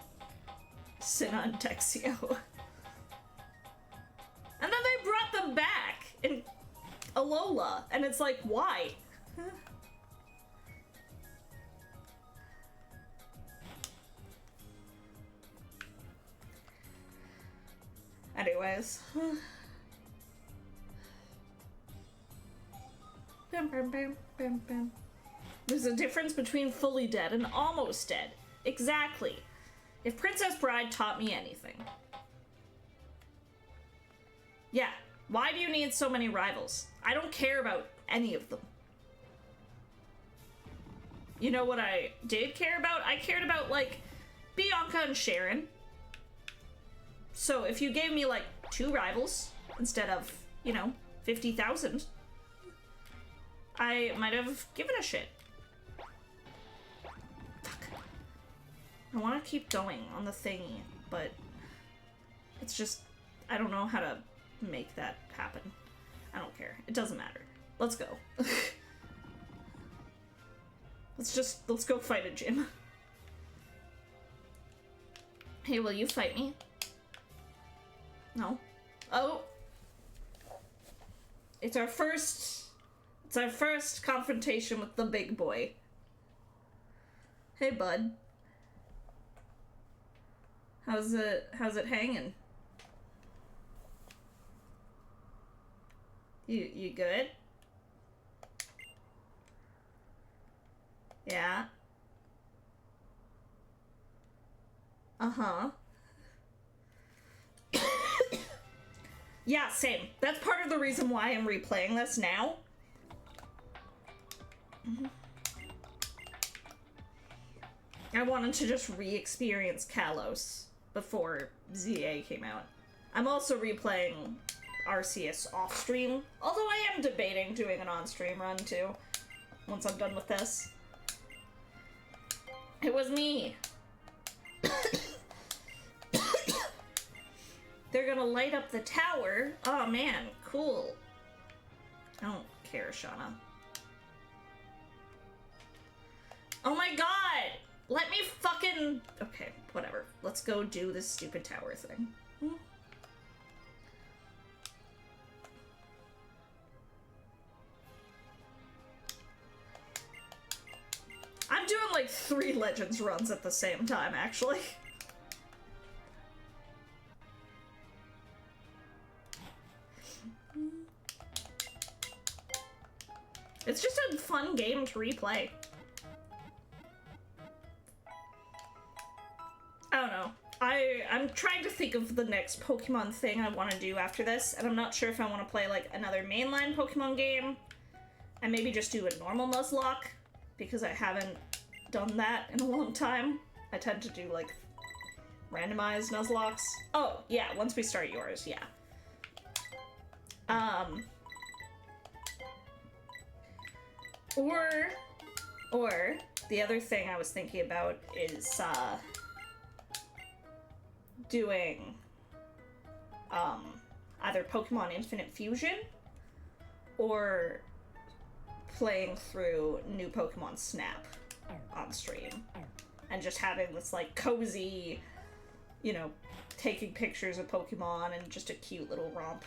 Speaker 1: Cinna and Dexio? And then they brought them back in Alola, and it's like, why? Anyways. Bam, bam, bam, bam, bam. There's a difference between fully dead and almost dead. Exactly. If Princess Bride taught me anything. Yeah, why do you need so many rivals? I don't care about any of them. You know what I did care about? I cared about, like, Bianca and Sharon. So if you gave me, like, 2 rivals instead of, you know, 50,000, I might have given a shit. Fuck. I want to keep going on the thingy, but it's just, I don't know how to make that happen. I don't care. It doesn't matter. Let's go. Let's go fight a gym. Hey, will you fight me? No. Oh. It's our first confrontation with the big boy. Hey, bud. How's it hanging? You good? Yeah. Uh-huh. Yeah, same. That's part of the reason why I'm replaying this now. I wanted to just re-experience Kalos before ZA came out. I'm also replaying Arceus off-stream, although I am debating doing an on-stream run too, once I'm done with this. It was me! They're gonna light up the tower? Oh man, cool. I don't care, Shauna. Oh my god! Let me fucking... Okay, whatever. Let's go do this stupid tower thing. I'm doing like 3 Legends runs at the same time, actually. It's just a fun game to replay. I don't know. I'm trying to think of the next Pokemon thing I want to do after this, and I'm not sure if I want to play like another mainline Pokemon game and maybe just do a normal Nuzlocke, because I haven't done that in a long time. I tend to do like randomized Nuzlockes. Oh, yeah, once we start yours, yeah. Or the other thing I was thinking about is doing either Pokemon Infinite Fusion or playing through new Pokemon Snap on stream and just having this like cozy, you know, taking pictures of Pokemon and just a cute little romp.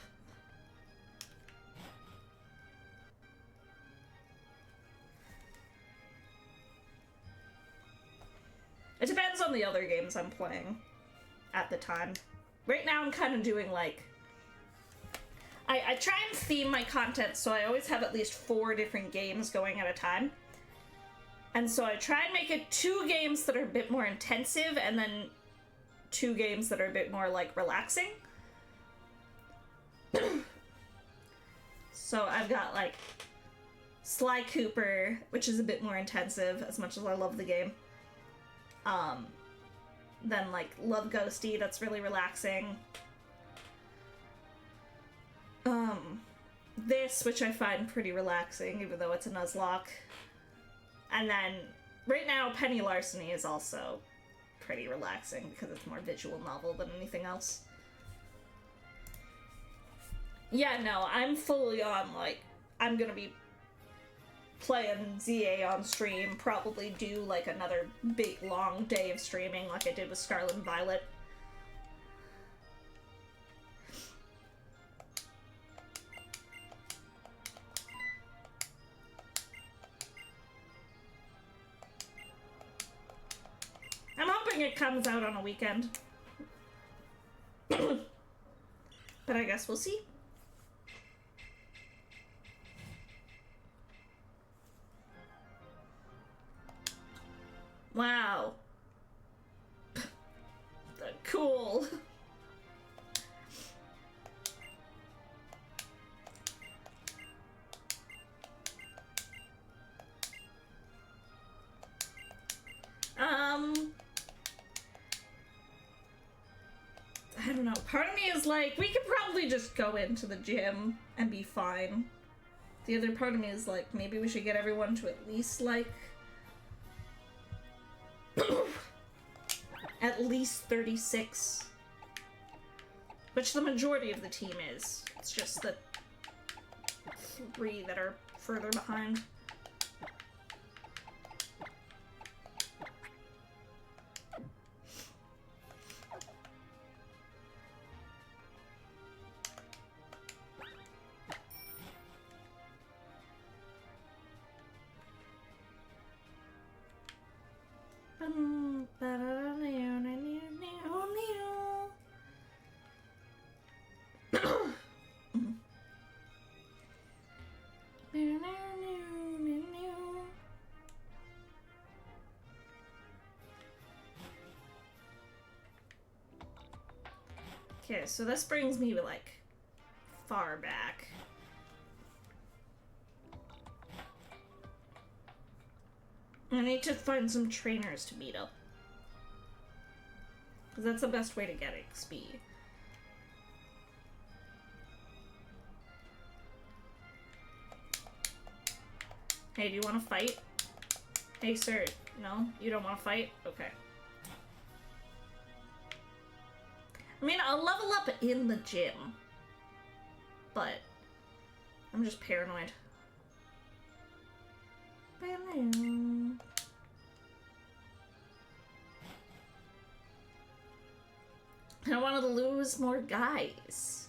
Speaker 1: It depends on the other games I'm playing at the time. Right now I'm kind of doing like... I try and theme my content so I always have at least 4 different games going at a time. And so I try and make it 2 games that are a bit more intensive and then 2 games that are a bit more like relaxing. So I've got like Sly Cooper, which is a bit more intensive as much as I love the game. Then like Love Ghosty, that's really relaxing. This, which I find pretty relaxing, even though it's a Nuzlocke. And then, right now, Penny Larceny is also pretty relaxing because it's more visual novel than anything else. Yeah, no, I'm fully on, like, I'm gonna be playing ZA on stream, probably do, like, another big, long day of streaming like I did with Scarlet and Violet. I'm hoping it comes out on a weekend. But I guess we'll see. Wow. Cool. I don't know. Part of me is like, we could probably just go into the gym and be fine. The other part of me is like, maybe we should get everyone to at least, like, at least 36. Which the majority of the team is. It's just the 3 that are further behind. Okay, so this brings me, like, far back. I need to find some trainers to meet up. Because that's the best way to get XP. Hey, do you want to fight? Hey, sir. No? You don't want to fight? Okay. I mean, I'll level up in the gym. But I'm just paranoid. I don't want to lose more guys.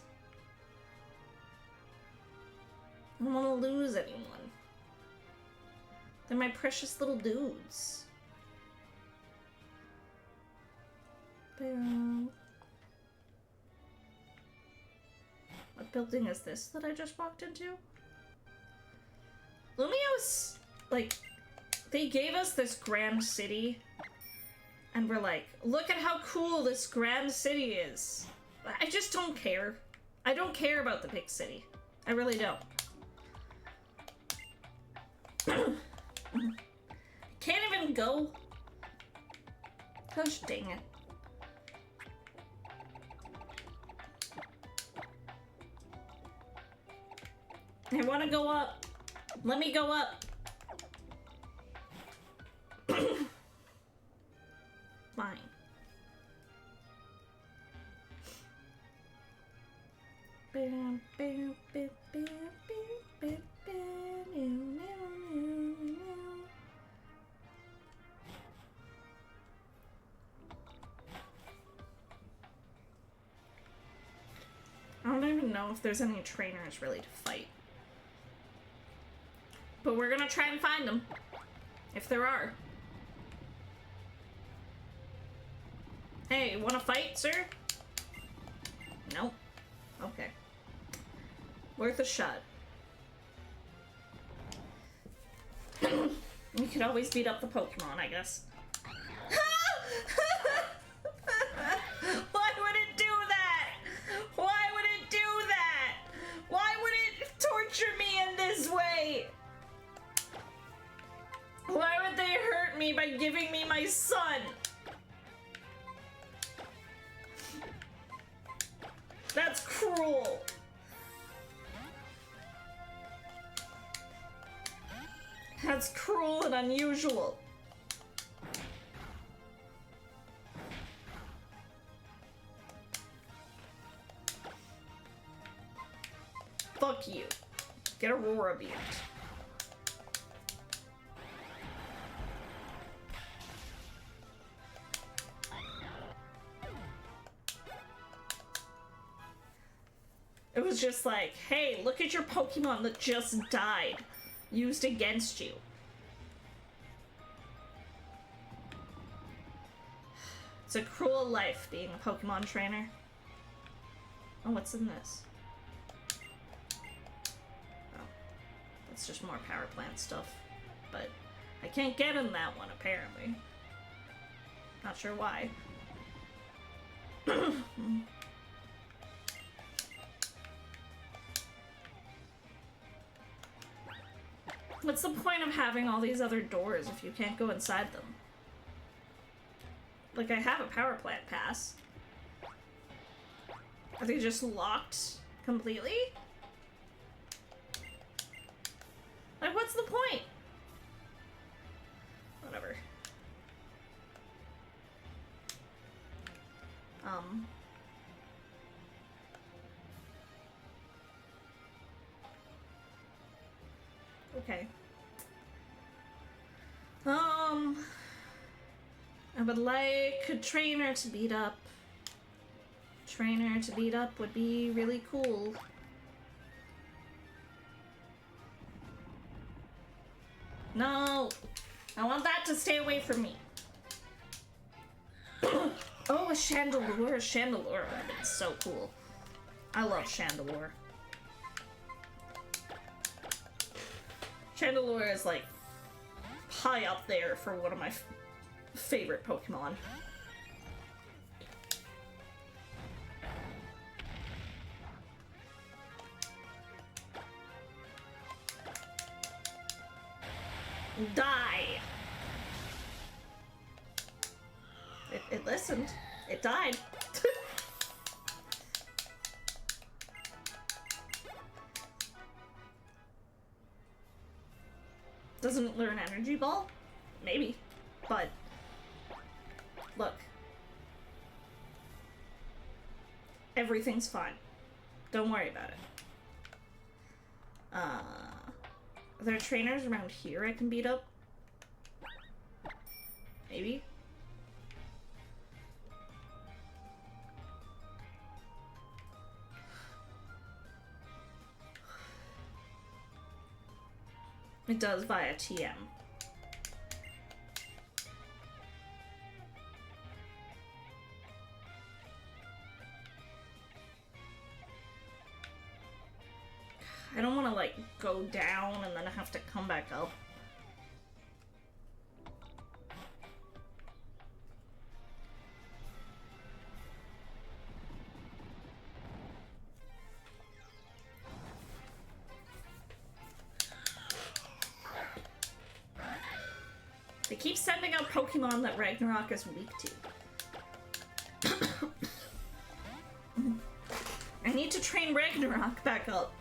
Speaker 1: I don't want to lose anyone. They're my precious little dudes. What building is this that I just walked into? Lumio's, like, they gave us this grand city, and we're like, look at how cool this grand city is. I just don't care. I don't care about the big city. I really don't. Can't even go. Gosh dang it. I want to go up. Let me go up. Fine. I don't even know if there's any trainers really to fight. But we're gonna try and find them. If there are. Hey, wanna fight, sir? Nope. Okay. Worth a shot. We could always beat up the Pokemon, I guess. Why would it do that? Why would it do that? Why would it torture me in this way? Why would they hurt me by giving me my son? That's cruel. That's cruel and unusual. Fuck you. Get Aurora Beam. It was just like, hey, look at your Pokemon that just died. Used against you. It's a cruel life being a Pokemon trainer. Oh, what's in this? Oh, that's just more power plant stuff. But I can't get in that one, apparently. Not sure why. What's the point of having all these other doors if you can't go inside them? Like, I have a power plant pass. Are they just locked completely? Like, what's the point? Whatever. Okay. I would like a trainer to beat up. Trainer to beat up would be really cool. No! I want that to stay away from me. Oh, a Chandelure. A Chandelure would have been so cool. I love Chandelure. Chandelure is like high up there for one of my favorite Pokemon. Die! It listened. It died. Doesn't learn Energy Ball? Maybe. But look. Everything's fine. Don't worry about it. Are there trainers around here I can beat up? Maybe? It does via TM. I don't want to, like, go down and then I have to come back up. They keep sending out Pokemon that Ragnarok is weak to. I need to train Ragnarok back up.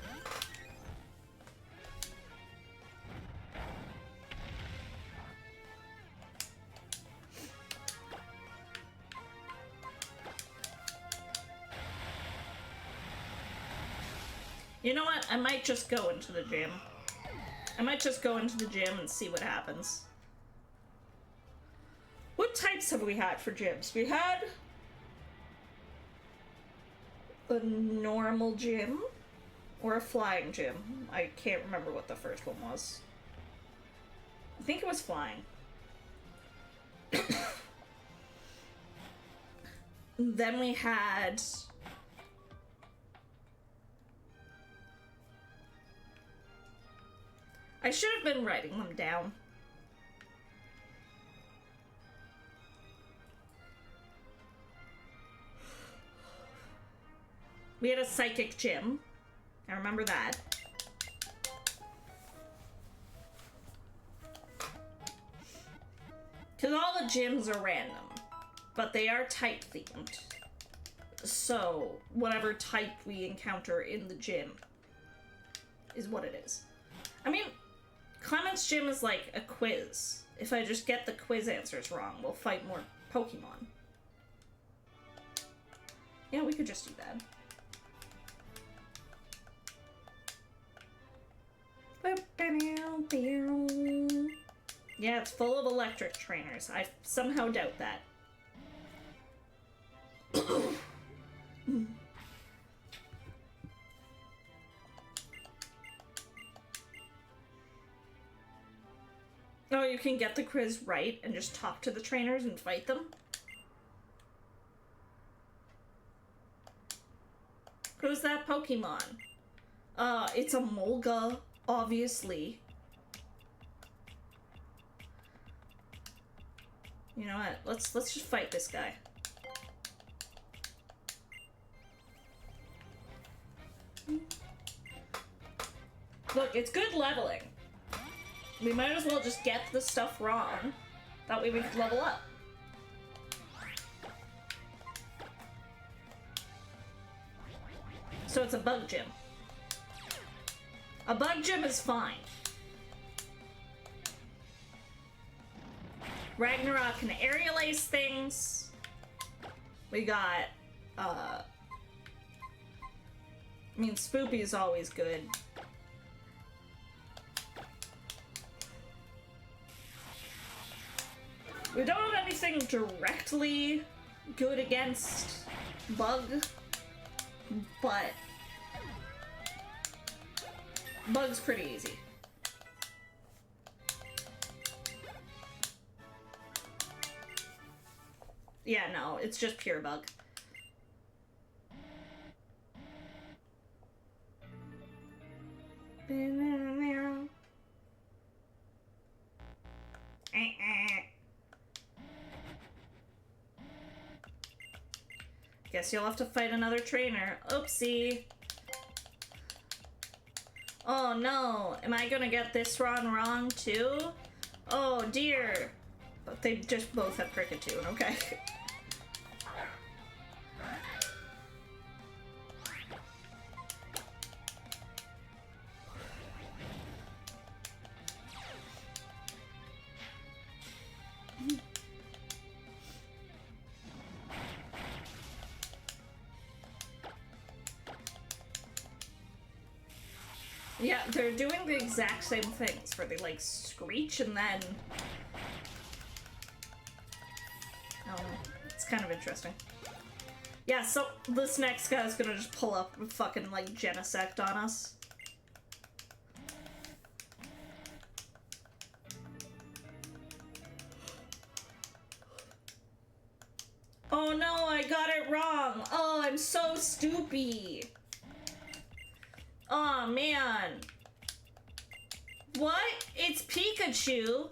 Speaker 1: You know what? I might just go into the gym. I might just go into the gym and see what happens. What types have we had for gyms? We had a normal gym or a flying gym. I can't remember what the first one was. I think it was flying. Then we had I should have been writing them down. We had a psychic gym. I remember that. Because all the gyms are random, but they are type themed. So whatever type we encounter in the gym is what it is. I mean, Clement's gym is like a quiz. If I just get the quiz answers wrong, we'll fight more Pokemon. Yeah, we could just do that. Yeah, it's full of electric trainers. I somehow doubt that. Oh, you can get the quiz right and just talk to the trainers and fight them? Who's that Pokemon? It's a Molga, obviously. You know what? Let's just fight this guy. Look, it's good leveling. We might as well just get the stuff wrong. That way we can level up. So it's a bug gym. A bug gym is fine. Ragnarok can aerial ace things. We got, I mean, Spoopy is always good. We don't have anything directly good against Bug, but Bug's pretty easy. Yeah, no, it's just pure Bug. Guess you'll have to fight another trainer. Oopsie. Oh no, am I gonna get this one wrong too? Oh dear. But they just both have Cricketune, okay. Yeah, they're doing the exact same things where they like screech and then... I don't know. It's kind of interesting. Yeah, so this next guy's gonna just pull up and fucking like Genesect on us. Oh no, I got it wrong! Oh, I'm so stupid! Aw, oh, man. What? It's Pikachu?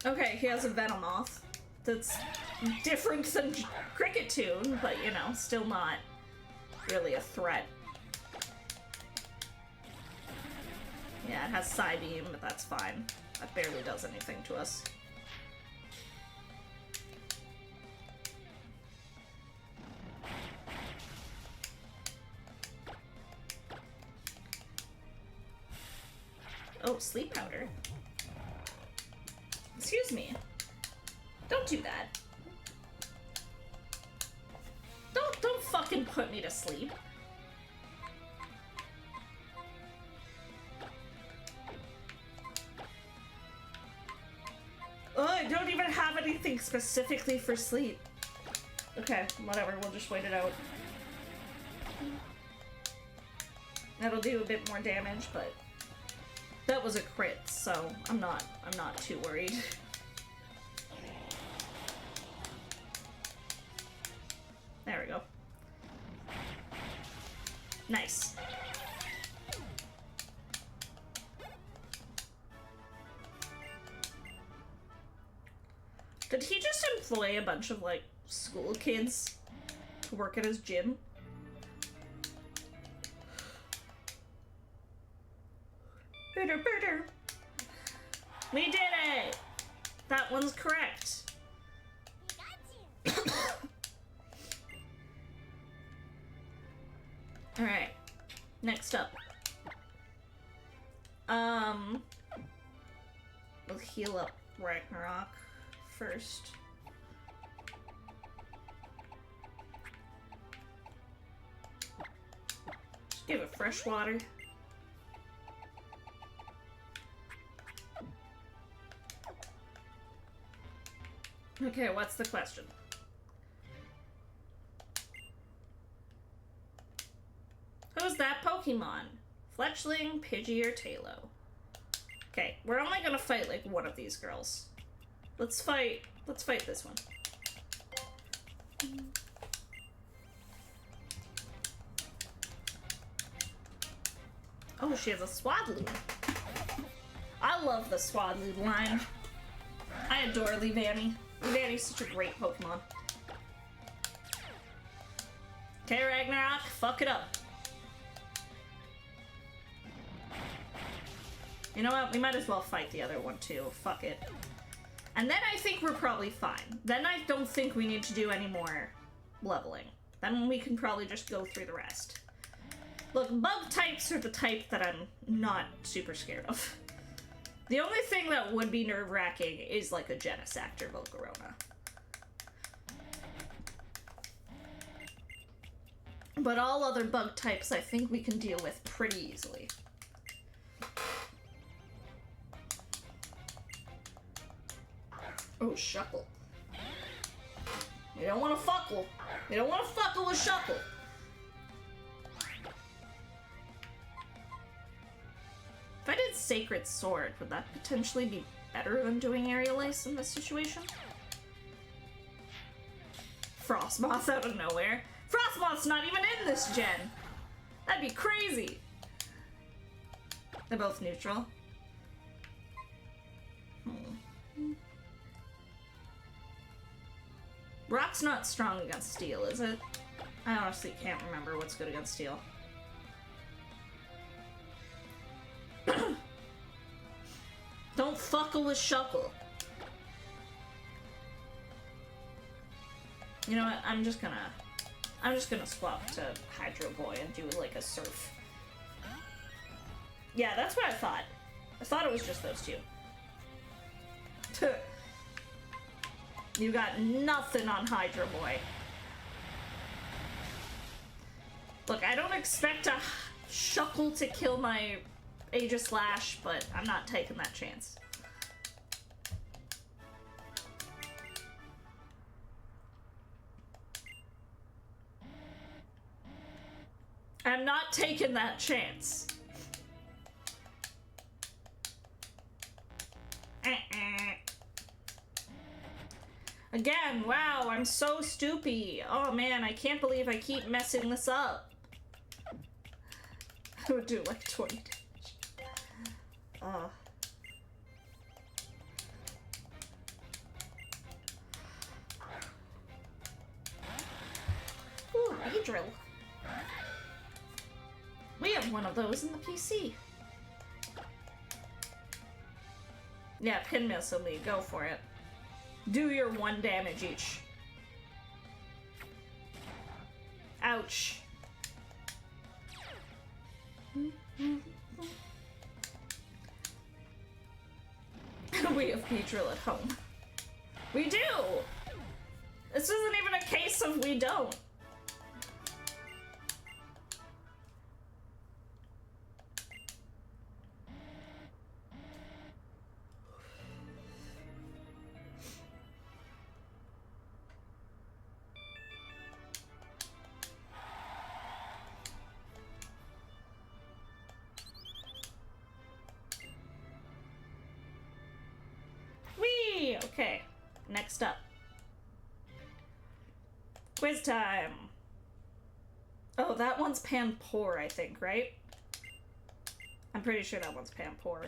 Speaker 1: Okay, he has a Venomoth. That's different than Cricketune, but, you know, still not really a threat. Yeah, it has Psybeam, but that's fine. That barely does anything to us. Oh, sleep powder. Excuse me. Don't do that. Don't fucking put me to sleep. Oh, I don't even have anything specifically for sleep. Okay, whatever, we'll just wait it out. That'll do a bit more damage, but that was a crit, so I'm not too worried. There we go. Nice. Did he just employ a bunch of, like, school kids to work at his gym? Bitter, bitter. We did it! That one's correct. Alright. Next up. We'll heal up Ragnarok first. Just give it fresh water. Okay, what's the question? Who's that Pokemon? Fletchling, Pidgey, or Tailo? Okay, we're only gonna fight like one of these girls. Let's fight this one. Oh, she has a Swadloon. I love the Swadloon line. I adore Leavanny. Leavanny's such a great Pokemon. Okay, Ragnarok, fuck it up. You know what? We might as well fight the other one too. Fuck it. And then I think we're probably fine. Then I don't think we need to do any more leveling. Then we can probably just go through the rest. Look, bug types are the type that I'm not super scared of. The only thing that would be nerve-wracking is like a Genesect or Volcarona. But all other bug types I think we can deal with pretty easily. Oh, Shuckle. We don't want to fuckle. We don't want to fuckle with Shuckle. If I did Sacred Sword, would that potentially be better than doing Aerial Ace in this situation? Frostmoth out of nowhere. Frostmoth's not even in this gen! That'd be crazy! They're both neutral. Rock's not strong against Steel, is it? I honestly can't remember what's good against Steel. Don't fuckle with Shuckle. You know what? I'm just gonna swap to Hydro Boy and do like a Surf. Yeah, that's what I thought. I thought it was just those two. You got nothing on Hydro Boy. Look, I don't expect a Shuckle to kill my Aegislash, but I'm not taking that chance. I'm not taking that chance. Again, wow, I'm so stoopy. Oh man, I can't believe I keep messing this up. I would do like 20 damage. Ooh, Beedrill. We have one of those in the PC. Yeah, Pin Missile me, go for it. Do your 1 damage each. Ouch. We have Beedrill at home. We do! This isn't even a case of we don't. Okay, next up. Quiz time. Oh, that one's Panpour, I think, right? I'm pretty sure that one's Panpour.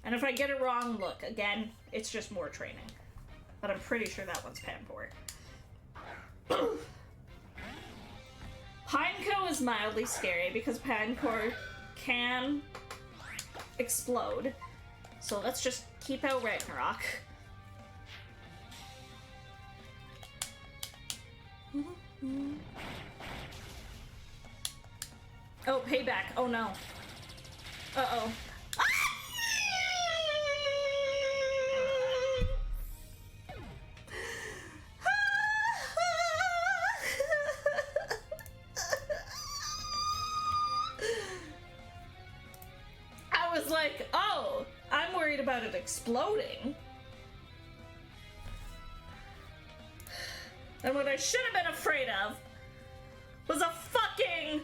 Speaker 1: And if I get it wrong, look, again, it's just more training. But I'm pretty sure that one's Panpour. Pineco is mildly scary because Panpour can explode. So let's just keep out Ragnarok. Oh, payback. Oh no. Uh-oh. about it exploding. And what I should have been afraid of was a fucking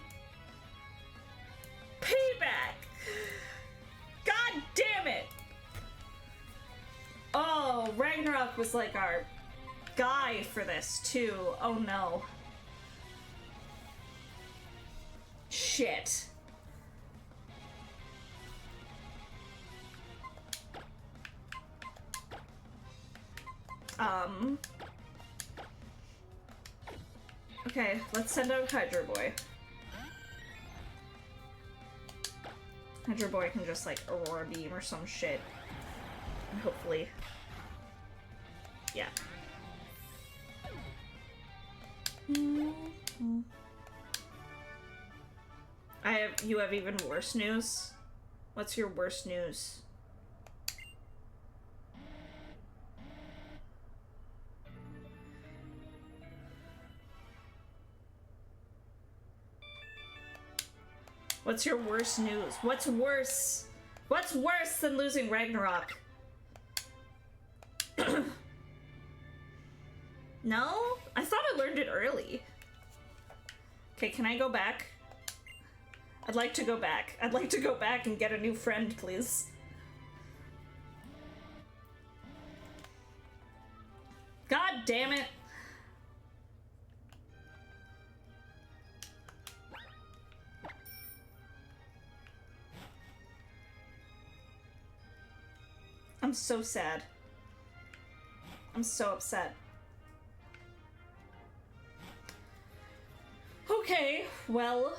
Speaker 1: payback. God damn it. Oh, Ragnarok was like our guy for this too. Oh no. Shit. Okay, let's send out Hydro Boy. Hydro Boy can just like Aurora Beam or some shit. And hopefully. Yeah. You have even worse news? What's your worst news? What's your worst news? What's worse? What's worse than losing Ragnarok? No? I thought I learned it early. Okay, can I go back? I'd like to go back. I'd like to go back and get a new friend, please. God damn it. I'm so sad. I'm so upset. Okay, well...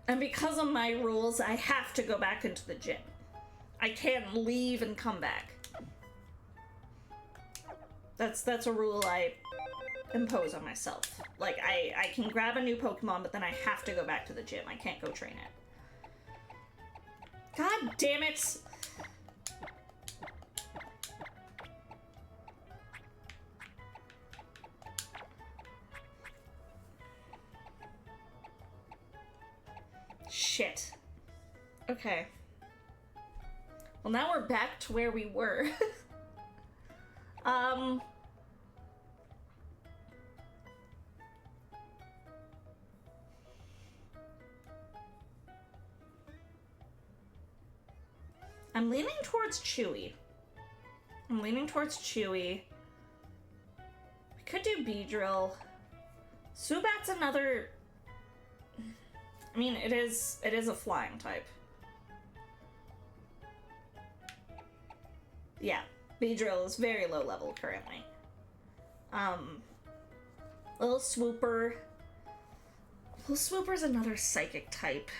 Speaker 1: And because of my rules, I have to go back into the gym. I can't leave and come back. That's a rule I impose on myself. Like, I can grab a new Pokemon, but then I have to go back to the gym. I can't go train it. God damn it! Shit. Okay. Well, now we're back to where we were. I'm leaning towards Chewy. We could do Beedrill. Zubat's another... I mean, it is a flying type. Yeah, Beedrill is very low level currently. Little Swooper. Little Swooper's another psychic type.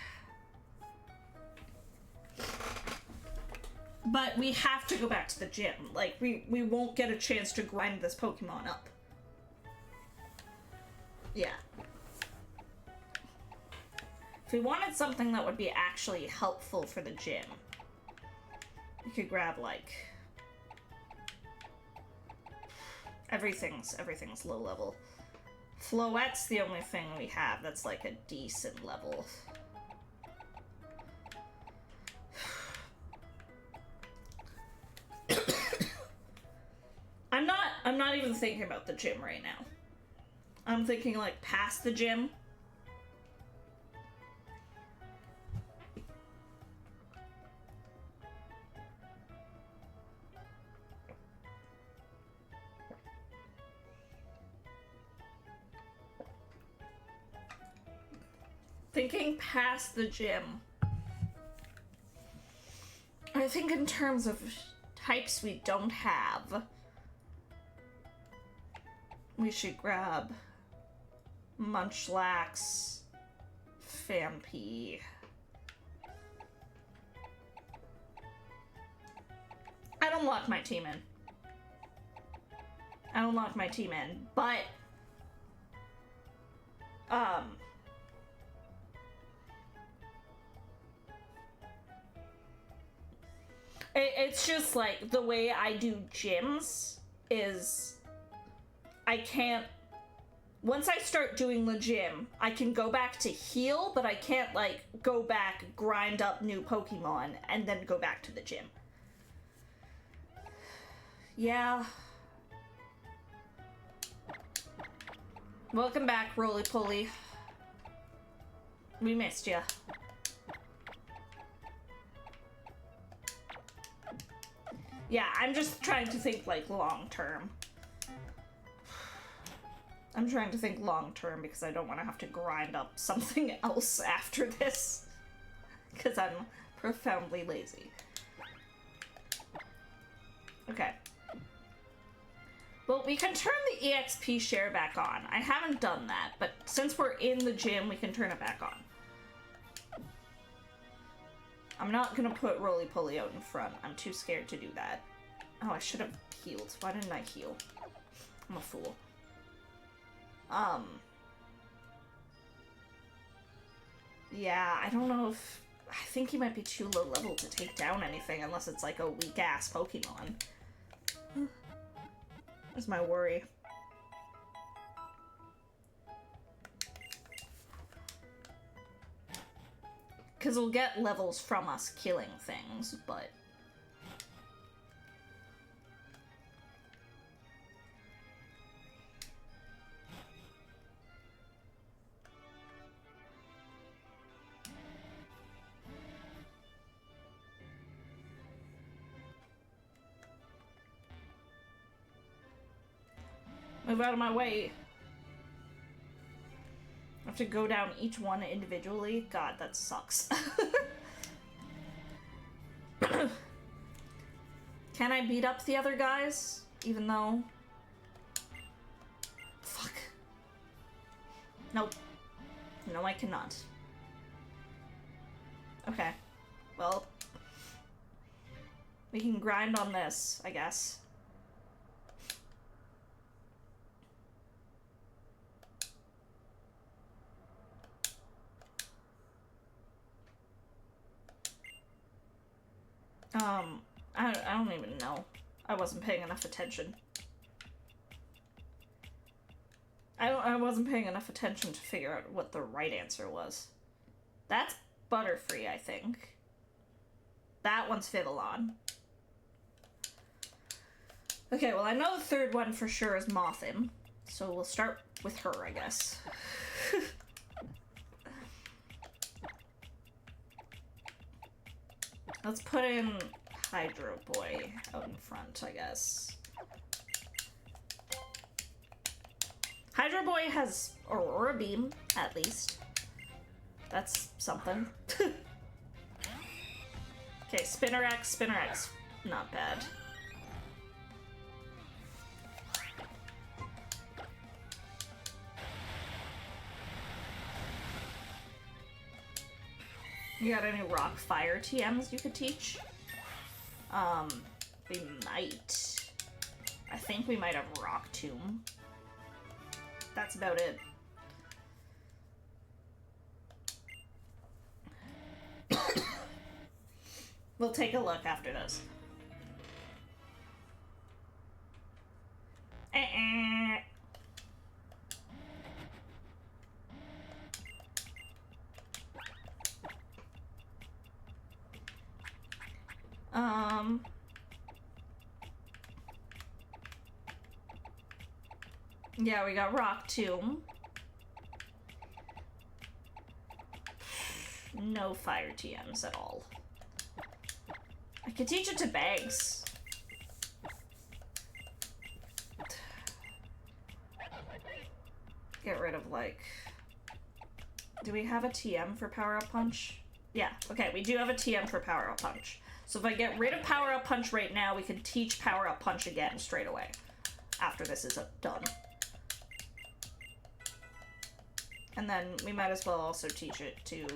Speaker 1: But we have to go back to the gym. Like, we won't get a chance to grind this Pokemon up. Yeah. If we wanted something that would be actually helpful for the gym, we could grab, like... Everything's low level. Floette's the only thing we have that's, like, a decent level. I'm not even thinking about the gym right now. I'm thinking, like, past the gym. Thinking past the gym. I think in terms of types we don't have, we should grab Munchlax, Phanpy. I'd unlock my team in. But it's just like the way I do gyms is I can't once I start doing the gym, I can go back to heal, but I can't, like, go back, grind up new Pokemon, and then go back to the gym. Yeah. Welcome back, Roly Poly. We missed ya. Yeah, I'm just trying to think, like, long-term. I'm trying to think long-term because I don't want to have to grind up something else after this. Because I'm profoundly lazy. Okay. Well, we can turn the EXP share back on. I haven't done that, but since we're in the gym, we can turn it back on. I'm not gonna put Roly-Poly out in front. I'm too scared to do that. Oh, I should have healed. Why didn't I heal? I'm a fool. Yeah, I don't know if... I think he might be too low level to take down anything unless it's like a weak-ass Pokemon. That's my worry. Because we'll get levels from us killing things, but... Move out of my way. I have to go down each one individually. God, that sucks. Can I beat up the other guys? Even though... Fuck. Nope. No, I cannot. Okay. Well... We can grind on this, I guess. I don't even know. I wasn't paying enough attention. I wasn't paying enough attention to figure out what the right answer was. That's Butterfree, I think. That one's Vivillon. Okay, well I know the third one for sure is Mothim, so we'll start with her, I guess. Let's put in Hydro Boy out in front, I guess. Hydro Boy has Aurora Beam, at least. That's something. Okay, Spinner-X, not bad. You got any rock fire TMs you could teach? We might. I think we might have Rock Tomb. That's about it. We'll take a look after this. Yeah, we got Rock Tomb. No fire TMs at all. I could teach it to Bags. Get rid of, like... Do we have a TM for Power Up Punch? Yeah, okay, we do have a TM for Power Up Punch. So if I get rid of Power Up Punch right now, we can teach Power Up Punch again straight away. After this is done. And then we might as well also teach it to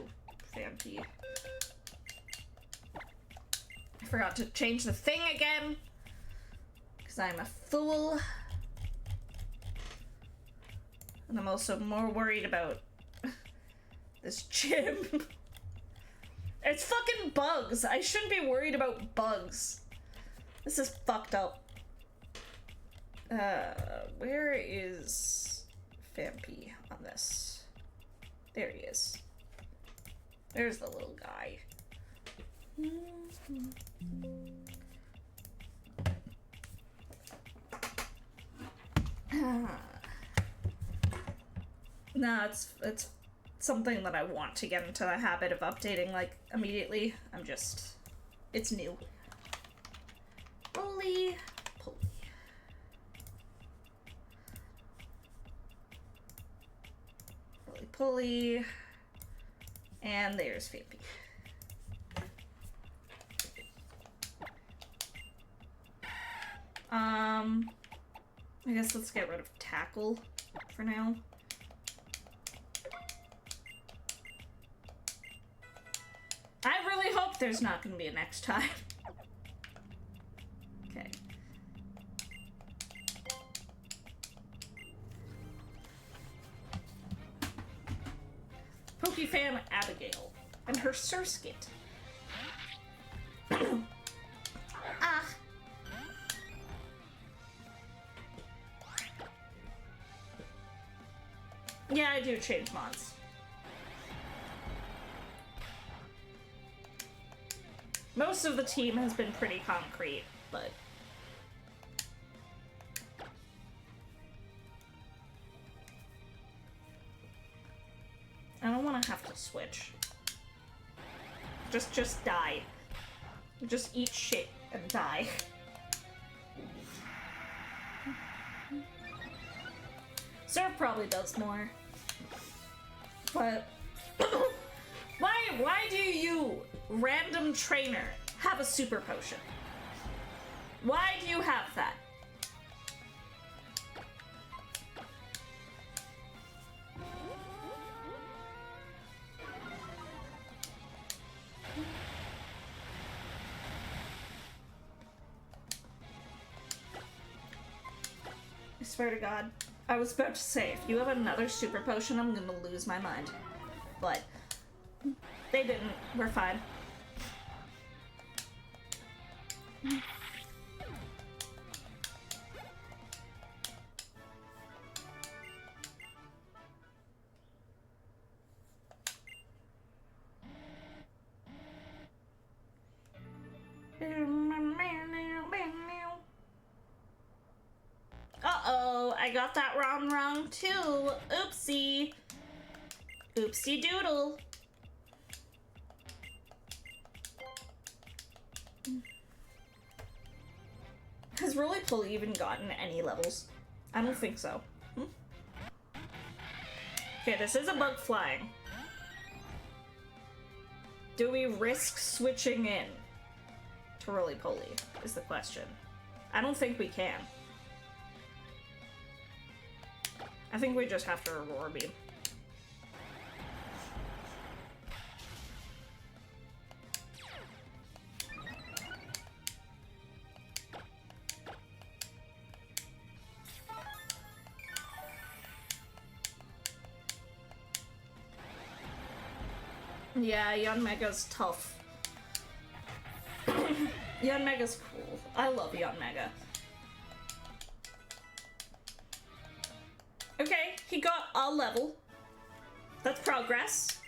Speaker 1: Phanpy. I forgot to change the thing again. Because I'm a fool. And I'm also more worried about this gym. It's fucking bugs. I shouldn't be worried about bugs. This is fucked up. Where is Vampy on this? There he is. There's the little guy. No, it's something that I want to get into the habit of updating, like, immediately. It's new. Roly poly. Roly poly. And there's Vampy. I guess let's get rid of Tackle for now. I really hope there's not going to be a next time. Okay. Pokefan Abigail and her Surskit. Ah. Yeah, I do change mods. Most of the team has been pretty concrete, but... I don't want to have to switch. Just die. Just eat shit and die. Surf probably does more. But... Why do you, random trainer, have a super potion? Why do you have that? I swear to God. I was about to say, if you have another super potion, I'm gonna lose my mind. But they didn't. We're fine. Uh-oh, I got that wrong too. Oopsie. Oopsie doodle. Has Roly-Poly even gotten any levels? I don't think so. Okay, this is a bug flying. Do we risk switching in to Roly-Poly, is the question. I don't think we can. I think we just have to Aurora Beam. Yeah, Yanmega's tough. Yanmega's cool. I love Yanmega. Okay, he got a level. That's progress.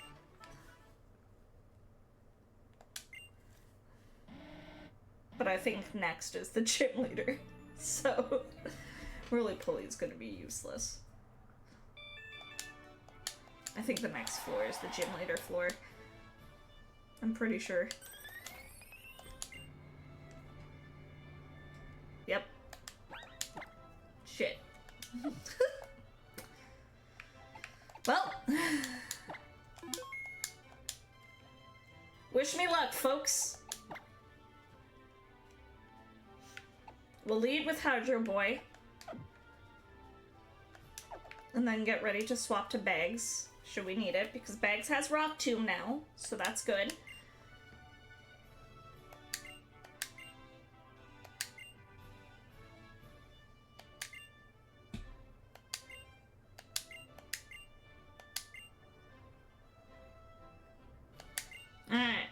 Speaker 1: But I think next is the gym leader. So, Roly-Poly is gonna be useless. I think the next floor is the gym leader floor. I'm pretty sure. Yep. Shit. Well. Wish me luck, folks. We'll lead with Hydro Boy. And then get ready to swap to Bags, should we need it, because Bags has Rock Tomb now, so that's good. Alright.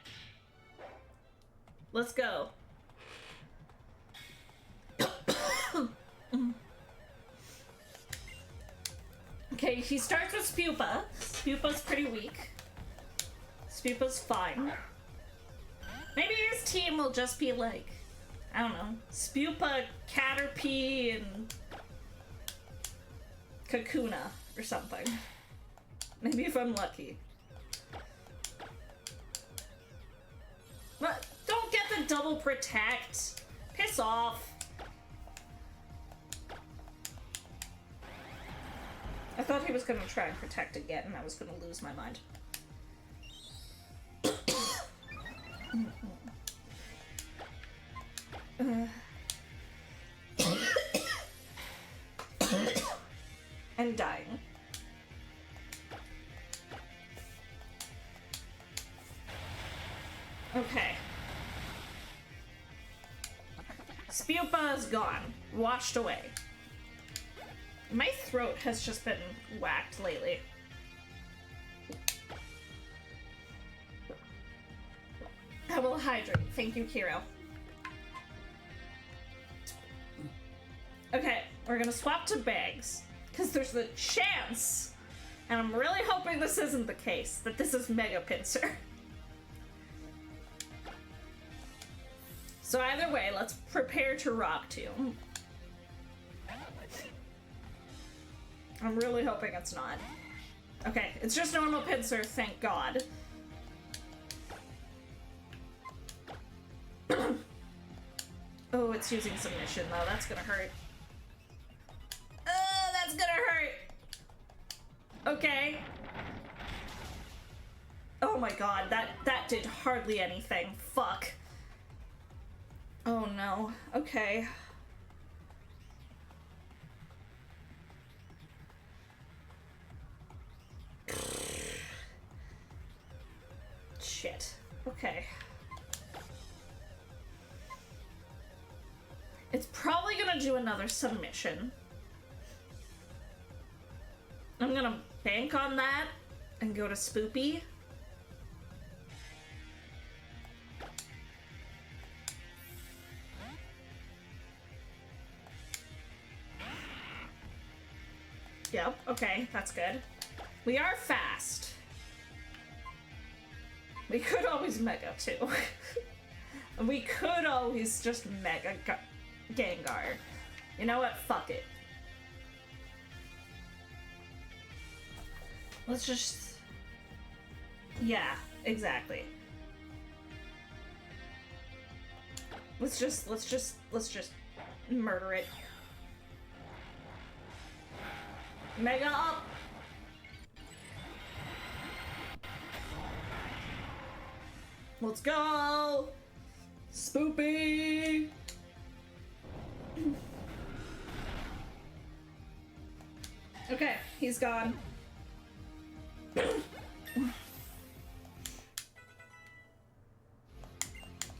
Speaker 1: Let's go. Okay, Okay, he starts with Spupa. Spupa's pretty weak. Spupa's fine. Maybe his team will just be like, I don't know, Spupa, Caterpie, and Kakuna or something. Maybe if I'm lucky. But don't get the double protect. Piss off. I thought he was gonna try and protect again, and I was gonna lose my mind. And dying. Okay. Spupa is gone. Washed away. My throat has just been whacked lately. I will hydrate. Thank you, Kiro. Okay, we're gonna swap to bags. Because there's the chance, and I'm really hoping this isn't the case, that this is Mega Pinsir. So either way, let's prepare to rock Tomb. I'm really hoping it's not. Okay, it's just normal Pinsir, thank God. Oh, it's using submission though, that's gonna hurt. Oh, that's gonna hurt! Okay. Oh my god, that did hardly anything. Fuck. Oh no. Okay. Shit. Okay. It's probably gonna do another submission. I'm gonna bank on that and go to Spoopy. Yep, okay, that's good. We are fast. We could always Mega too. We could always just Mega Gengar. You know what? Fuck it. Let's just... Yeah, exactly. Let's just murder it. Mega up! Let's go! Spoopy! Okay, he's gone.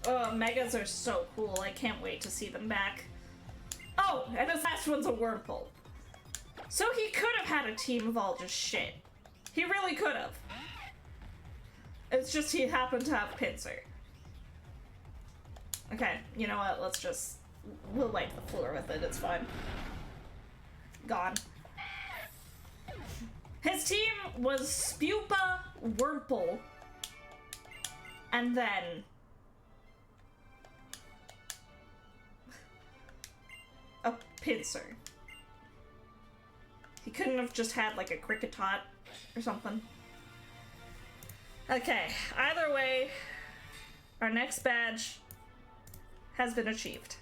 Speaker 1: Oh, Megas are so cool. I can't wait to see them back. Oh, and this last one's a Wurmple. So he could have had a team of all just shit. He really could have. It's just he happened to have Pinsir. Okay, you know what? Let's just... We'll wipe the floor with it. It's fine. Gone. His team was Spupa, Wurmple, and then... a Pinsir. He couldn't have just had like a Kricketot or something. Okay, either way, our next badge has been achieved.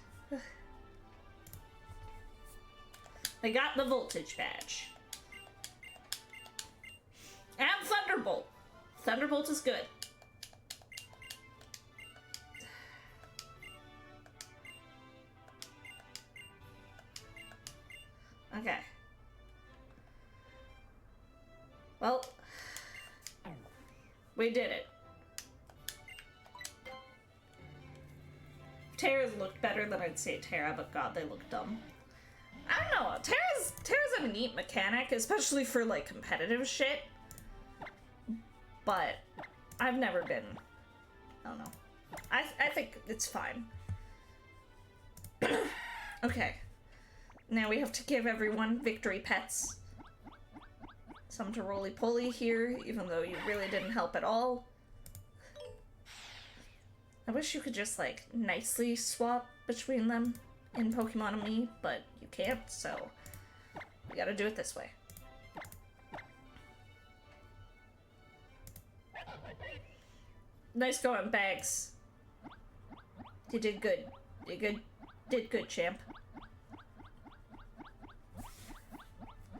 Speaker 1: I got the Voltage badge. And Thunderbolt. Thunderbolt is good. Okay. Well, we did it. Terra's looked better than I'd say Terra, but god, they look dumb. I don't know, Terra's a neat mechanic, especially for like competitive shit. But I've never been, I don't know. I think it's fine. Okay. Now we have to give everyone victory pets. some to roly-poly here, even though you really didn't help at all. I wish you could just, like, nicely swap between them in Pokemon Me, but you can't, so we gotta do it this way. Nice going, Bags. You did good. Did good, champ.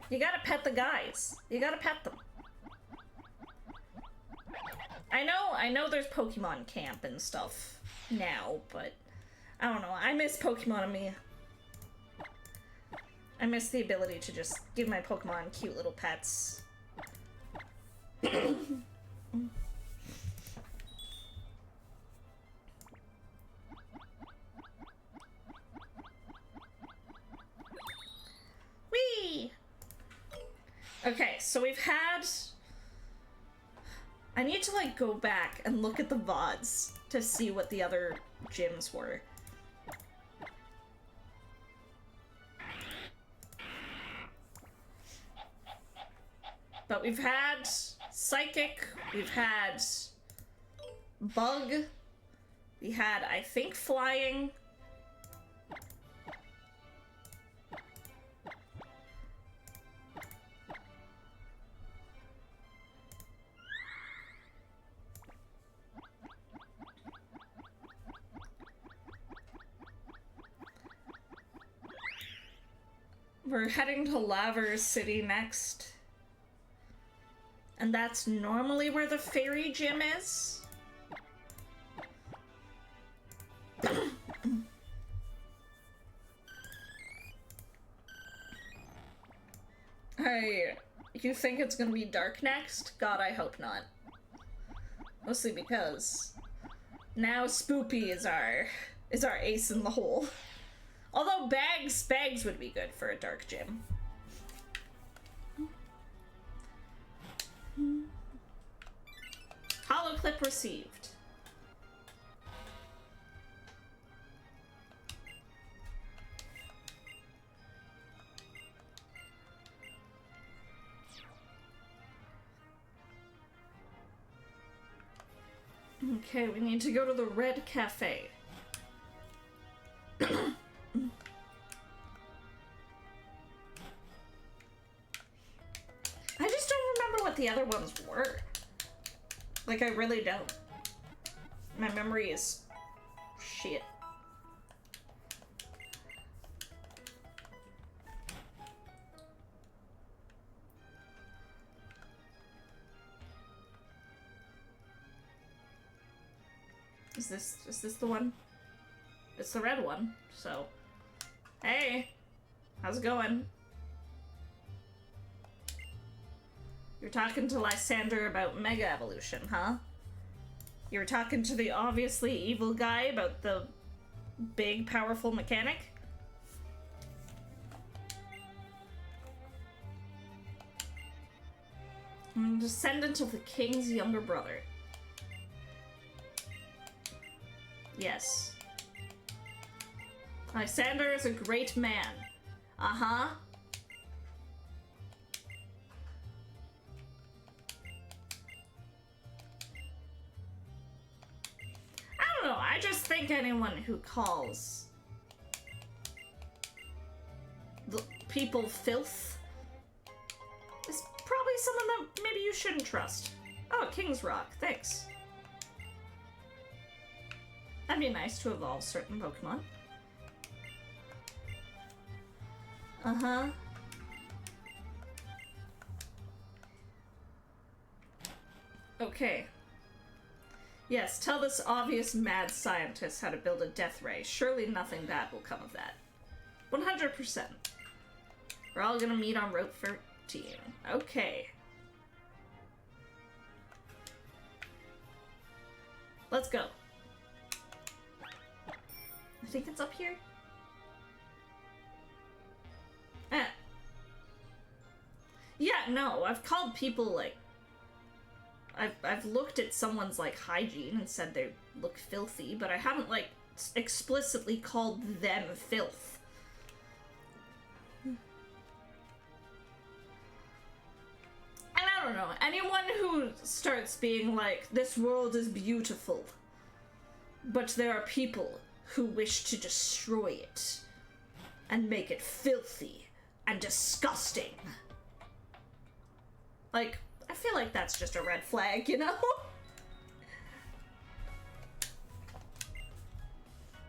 Speaker 1: You gotta pet the guys. You gotta pet them. I know there's Pokemon Camp and stuff now, but I don't know. I miss Pokemon Me. I miss the ability to just give my Pokemon cute little pets. Whee! Okay, so we've had... I need to, like, go back and look at the VODs to see what the other gyms were. But we've had Psychic, we've had Bug, we had, I think, Flying. We're heading to Laver City next. And that's normally where the fairy gym is. Hey, you think it's gonna be dark next? God, I hope not. Mostly because now Spoopy is our ace in the hole. Although Bags would be good for a dark gym. Hollow clip received. Okay, we need to go to the Red Cafe. I just don't remember what the other ones were. Like, I really don't. My memory is shit. Is this the one? It's the red one, so. Hey! How's it going? You're talking to Lysander about Mega Evolution, huh? You were talking to the obviously evil guy about the big, powerful mechanic? Descendant of the king's younger brother. Yes. Lysander is a great man. Uh-huh. I don't know, I just think anyone who calls the people filth is probably someone that maybe you shouldn't trust. Oh, King's Rock, thanks. That'd be nice to evolve certain Pokemon. Uh-huh. Okay. Yes, tell this obvious mad scientist how to build a death ray. Surely nothing bad will come of that. 100%. We're all gonna meet on Route 13. Okay. Let's go. I think it's up here. Yeah, no, I've called people, like, I've looked at someone's, like, hygiene and said they look filthy, but I haven't, like, explicitly called them filth. starts being like, this world is beautiful, but there are people who wish to destroy it and make it filthy and disgusting. Like, I feel like that's just a red flag, you know?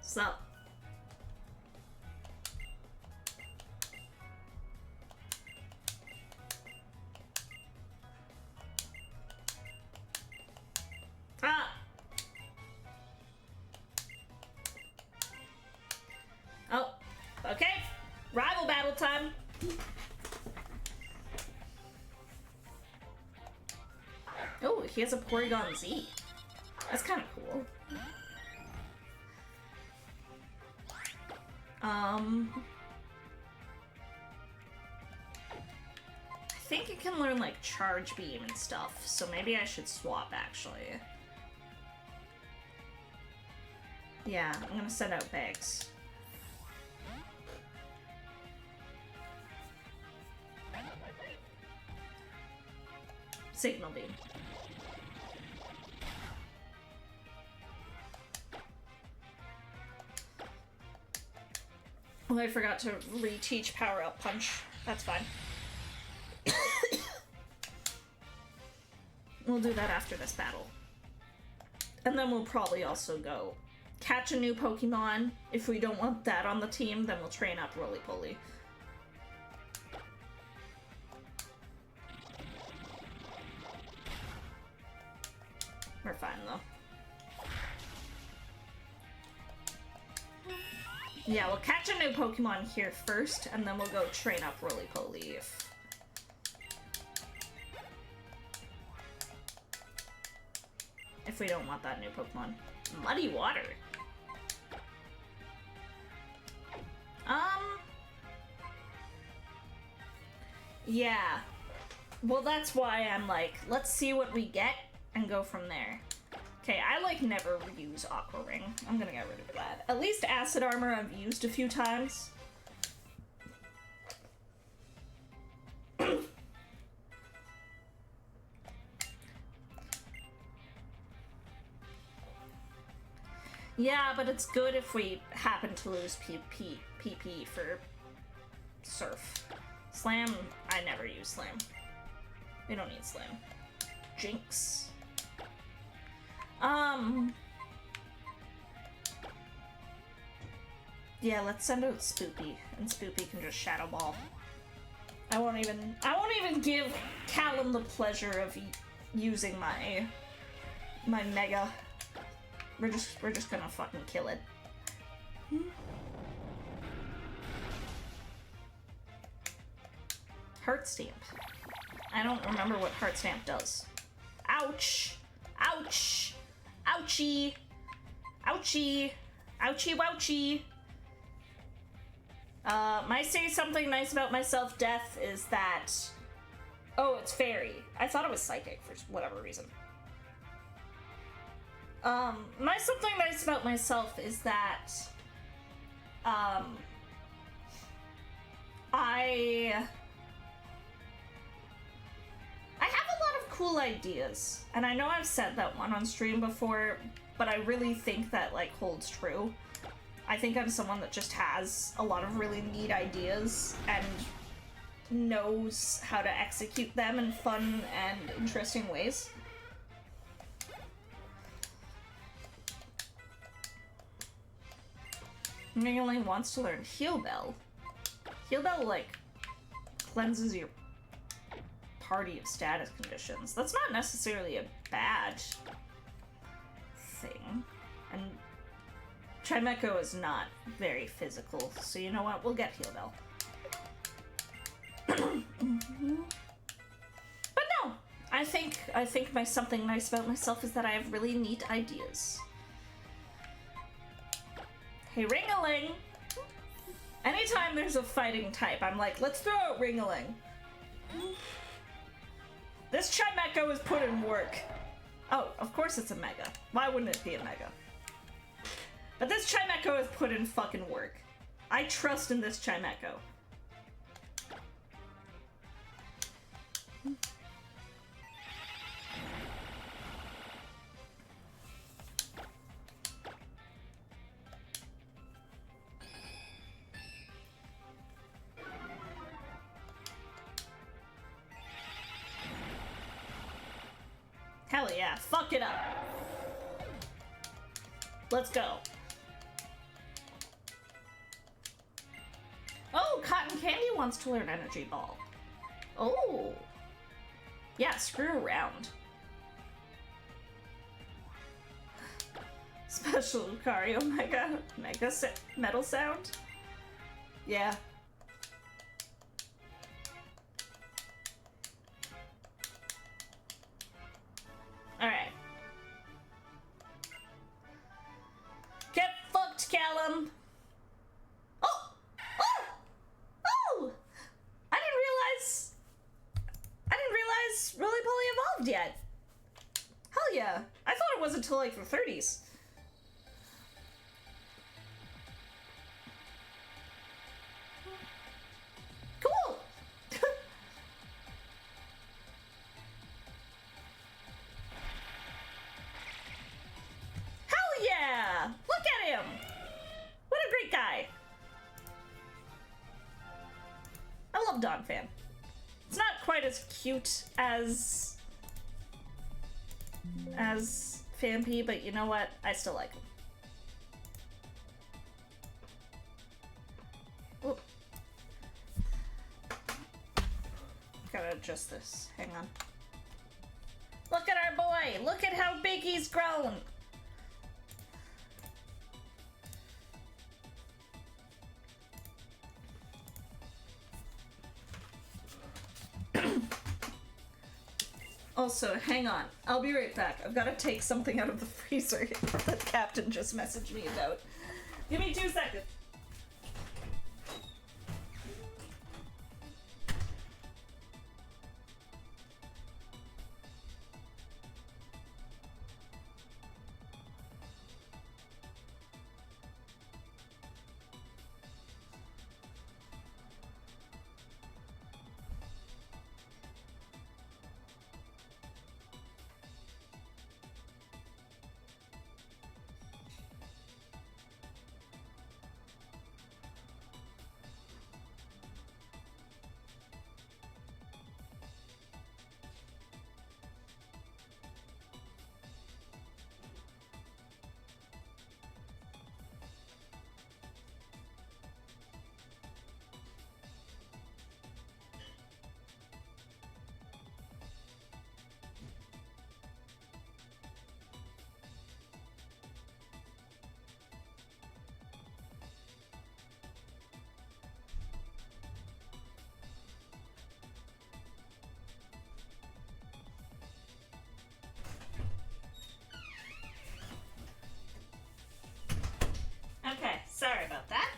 Speaker 1: So. Ah! Oh, okay. Rival battle time. Oh, he has a Porygon Z. That's kind of cool. I think it can learn, like, Charge Beam and stuff, so maybe I should swap, actually. Yeah, I'm gonna send out bags. Signal Beam. Oh, I forgot to reteach Power Up Punch. That's fine. We'll do that after this battle. And then we'll probably also go catch a new Pokemon. If we don't want that on the team, then we'll train up Roly-Poly. We're fine, though. Yeah, we'll catch a new Pokemon here first, and then we'll go train up Roly-Poly if we don't want that new Pokemon. Muddy Water. Yeah. Well, that's why I'm like, let's see what we get and go from there. Okay, I like never use Aqua Ring. I'm gonna get rid of that. At least Acid Armor I've used a few times. Yeah, but it's good if we happen to lose PP for Surf. Slam, I never use Slam. We don't need Slam. Jinx. Yeah, let's send out Spoopy, and Spoopy can just Shadow Ball. I won't even give Callum the pleasure of using my Mega. We're just gonna fucking kill it. Heart Stamp. I don't remember what Heart Stamp does. Ouch! Ouch! Ouchie! Ouchie! Ouchie wouchie! My say something nice about myself, Death, is that... Oh, it's Fairy. I thought it was Psychic for whatever reason. My something nice about myself is that, I have a lot of cool ideas, and I know I've said that one on stream before, but I really think that, like, holds true. I think I'm someone that just has a lot of really neat ideas and knows how to execute them in fun and interesting ways. Ringling wants to learn Heal Bell. Heal Bell, like, cleanses your party of status conditions. That's not necessarily a bad thing. And Chimecho is not very physical, so you know what? We'll get Heal Bell. But no, I think my something nice about myself is that I have really neat ideas. Hey, Ringling! Anytime there's a fighting type, I'm like, let's throw out Ringling. This Chimecho is put in work. Oh, of course it's a Mega. Why wouldn't it be a Mega? But this Chimecho is put in fucking work. I trust in this Chimecho. Yeah, fuck it up. Let's go. Oh, Cotton Candy wants to learn Energy Ball. Oh. Yeah, screw around. Special Lucario Mega Metal Sound? Yeah. Alright. Get fucked, Callum! Oh! Oh! Oh! I didn't realize Roly-Poly evolved yet. Hell yeah. I thought it was until like the 30s. Cool! Hell yeah! Look at him! What a great guy. I love Don Fan. It's not quite as cute as Fampy, but you know what? I still like him. Oop. Gotta adjust this. Hang on. Look at our boy! Look at how big he's grown! Also, hang on. I'll be right back. I've got to take something out of the freezer that Captain just messaged me about. Give me 2 seconds. Okay, sorry about that.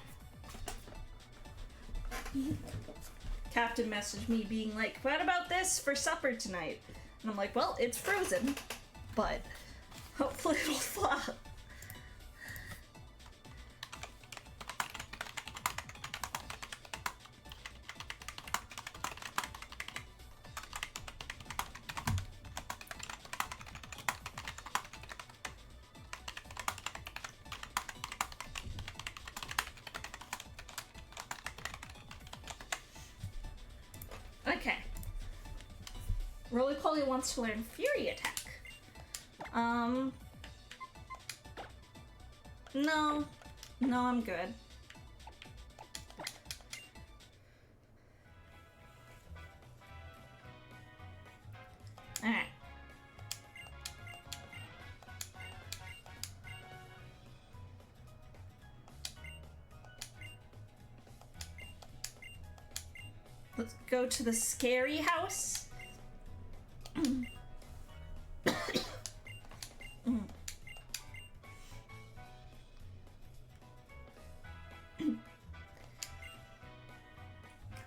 Speaker 1: Captain messaged me being like, what about this for supper tonight? And I'm like, well, it's frozen, but hopefully it'll thaw. Okay. Roly-Poly wants to learn Fury Attack. No. No, I'm good. Alright. Let's go to the scary house.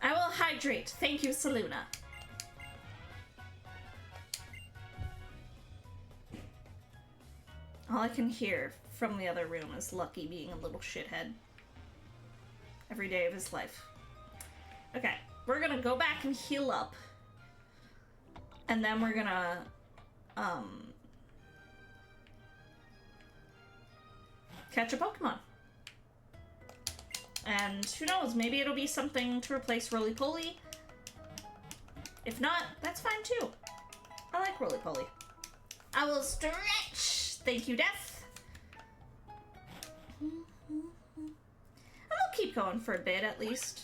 Speaker 1: I will hydrate. Thank you, Saluna. All I can hear from the other room is Lucky being a little shithead. Every day of his life. Okay, we're gonna go back and heal up. And then we're gonna, catch a Pokemon. And who knows, maybe it'll be something to replace Roly-Poly. If not, that's fine too. I like Roly-Poly. I will stretch. Thank you, Death. And we'll keep going for a bit, at least.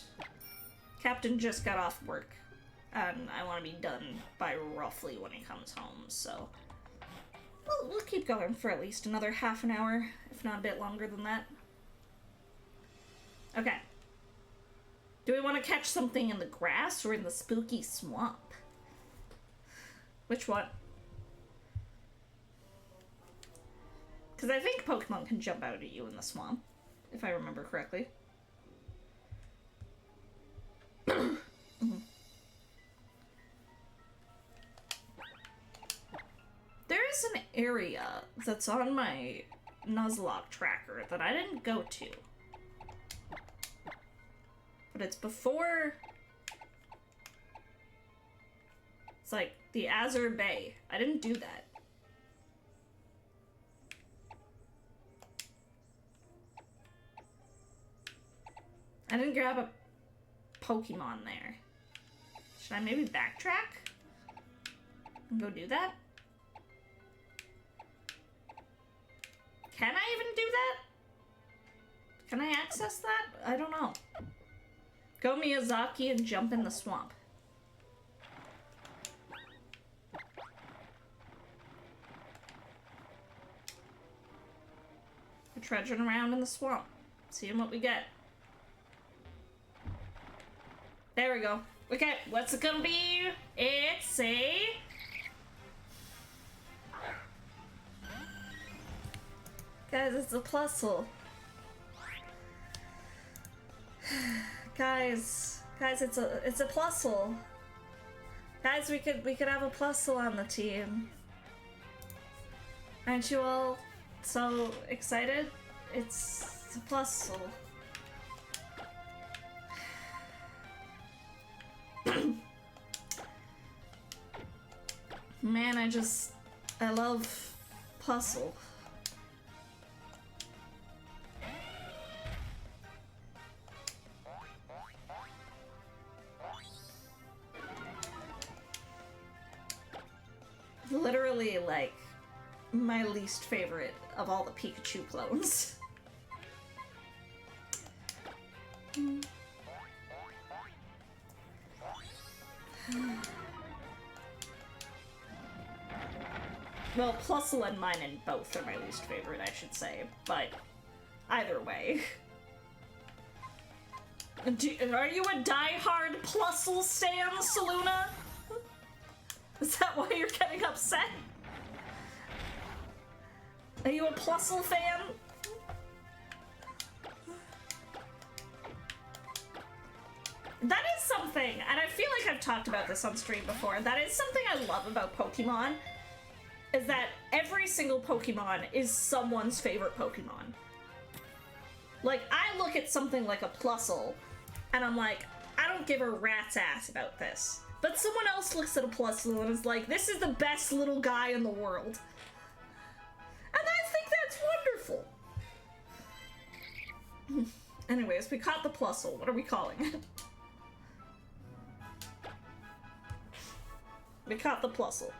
Speaker 1: Captain just got off work, and I want to be done by roughly when he comes home, so... We'll keep going for at least another half an hour, if not a bit longer than that. Okay. Do we want to catch something in the grass or in the spooky swamp? Which one? Because I think Pokemon can jump out at you in the swamp, if I remember correctly. There is an area that's on my Nuzlocke tracker that I didn't go to. But it's before... It's like the Azure Bay. I didn't do that. I didn't grab a Pokemon there. Should I maybe backtrack and go do that? Can I even do that? Can I access that? I don't know. Go Miyazaki and jump in the swamp. We're trudging around in the swamp, seeing what we get. There we go. Okay, what's it gonna be? It's a... Guys, it's a Plusle. Guys, it's a Plusle. Guys, we could have a Plusle on the team. Aren't you all so excited? It's a Plusle. Man, I love Plusle. Literally, like, my least favorite of all the Pikachu clones. Well, Plusle and mine and both are my least favorite, I should say, but either way. Are you a die-hard Plusle stan, Saluna? Is that why you're getting upset? Are you a Plusle fan? That is something, and I feel like I've talked about this on stream before, that is something I love about Pokemon, is that every single Pokemon is someone's favorite Pokemon. Like, I look at something like a Plusle, and I'm like, I don't give a rat's ass about this. But someone else looks at a Plusle and is like, this is the best little guy in the world. And I think that's wonderful. Anyways, we caught the Plusle. What are we calling it? We caught the Plusle.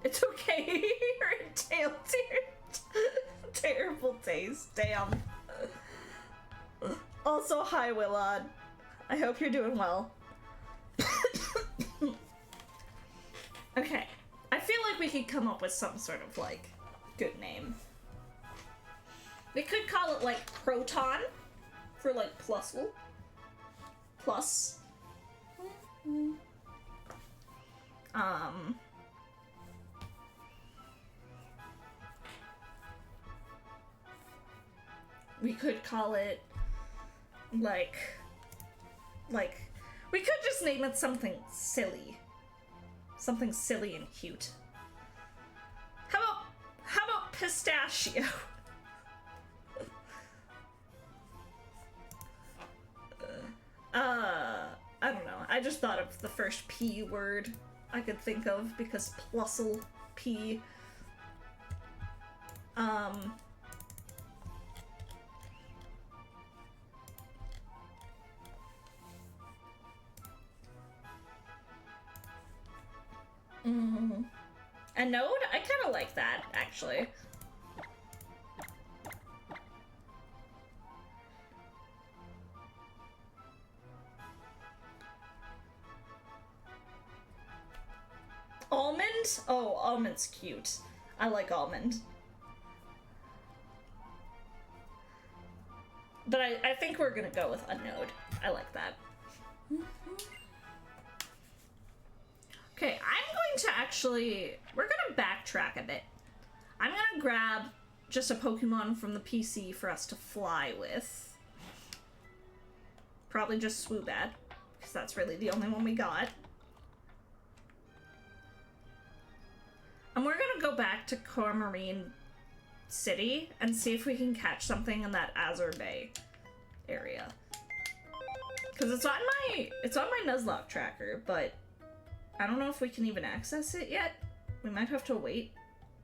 Speaker 1: It's okay. You're in tail tear. Terrible taste. Damn. Also, hi, Willard. I hope you're doing well. Okay. I feel like we could come up with some sort of, like, good name. We could call it, like, Proton for, like, Plusle. Plus. We could call it, like, we could just name it something silly. Something silly and cute. How about Pistachio? I don't know. I just thought of the first P word I could think of because Plusle, P. Mm. A node? I kind of like that, actually. Almond? Oh, almond's cute. I like almond. But I think we're gonna go with a node. I like that. Okay, I'm going to actually... We're gonna backtrack a bit. I'm gonna grab just a Pokemon from the PC for us to fly with. Probably just Swoobat, because that's really the only one we got. And we're gonna go back to Cormarine City and see if we can catch something in that Azure Bay area. Because it's on my Nuzlocke tracker, but I don't know if we can even access it yet. We might have to wait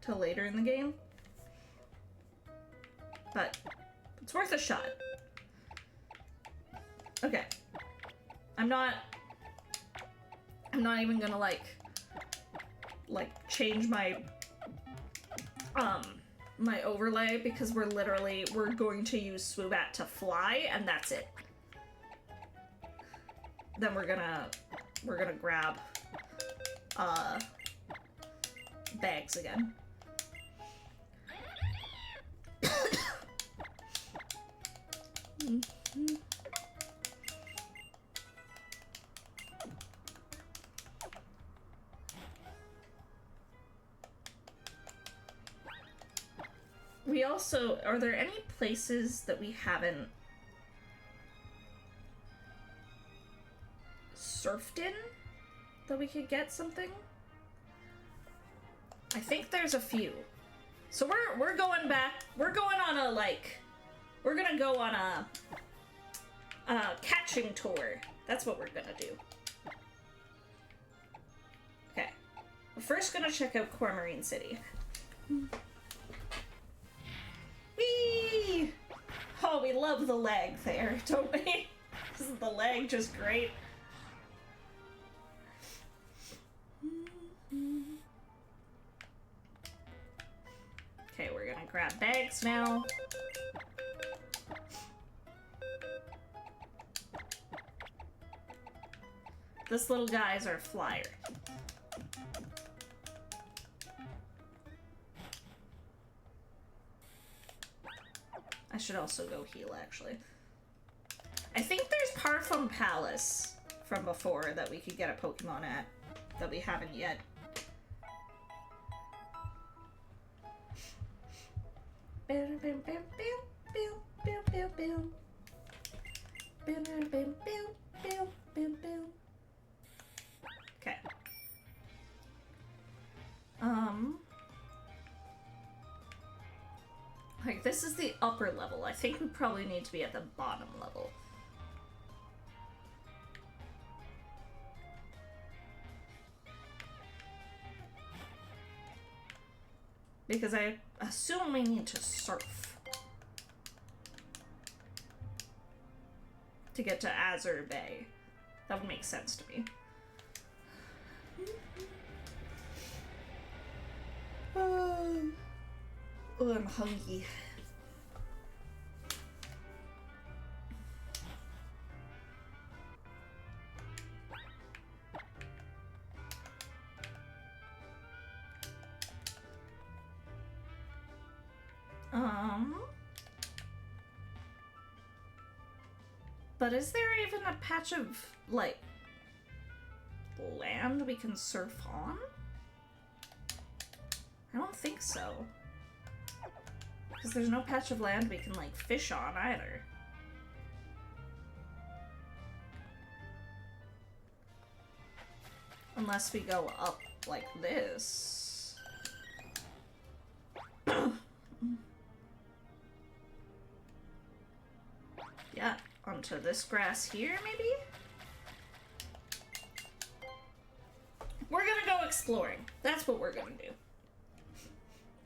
Speaker 1: till later in the game. But it's worth a shot. Okay. I'm not even gonna like change my my overlay because we're going to use Swoobat to fly and that's it. Then we're gonna grab bags again. We also, are there any places that we haven't surfed in that we could get something? I think there's a few. So we're going back, we're going on a we're gonna go on a catching tour. That's what we're gonna do. Okay. We're first gonna check out Cormarine City. Whee! Oh, we love the lag there, don't we? Isn't the lag just great? Okay, we're gonna grab bags now. This little guy's our flyer. I should also go heal, actually. I think there's Parfum Palace from before that we could get a Pokemon at that we haven't yet. Okay. Like, this is the upper level. I think we probably need to be at the bottom level. Because I assume we need to surf to get to Azure Bay. That would make sense to me. Oh, I'm hungry. But is there even a patch of, like, land we can surf on? I don't think so. Because there's no patch of land we can, like, fish on either. Unless we go up like this. Yeah, onto this grass here, maybe? We're gonna go exploring. That's what we're gonna do.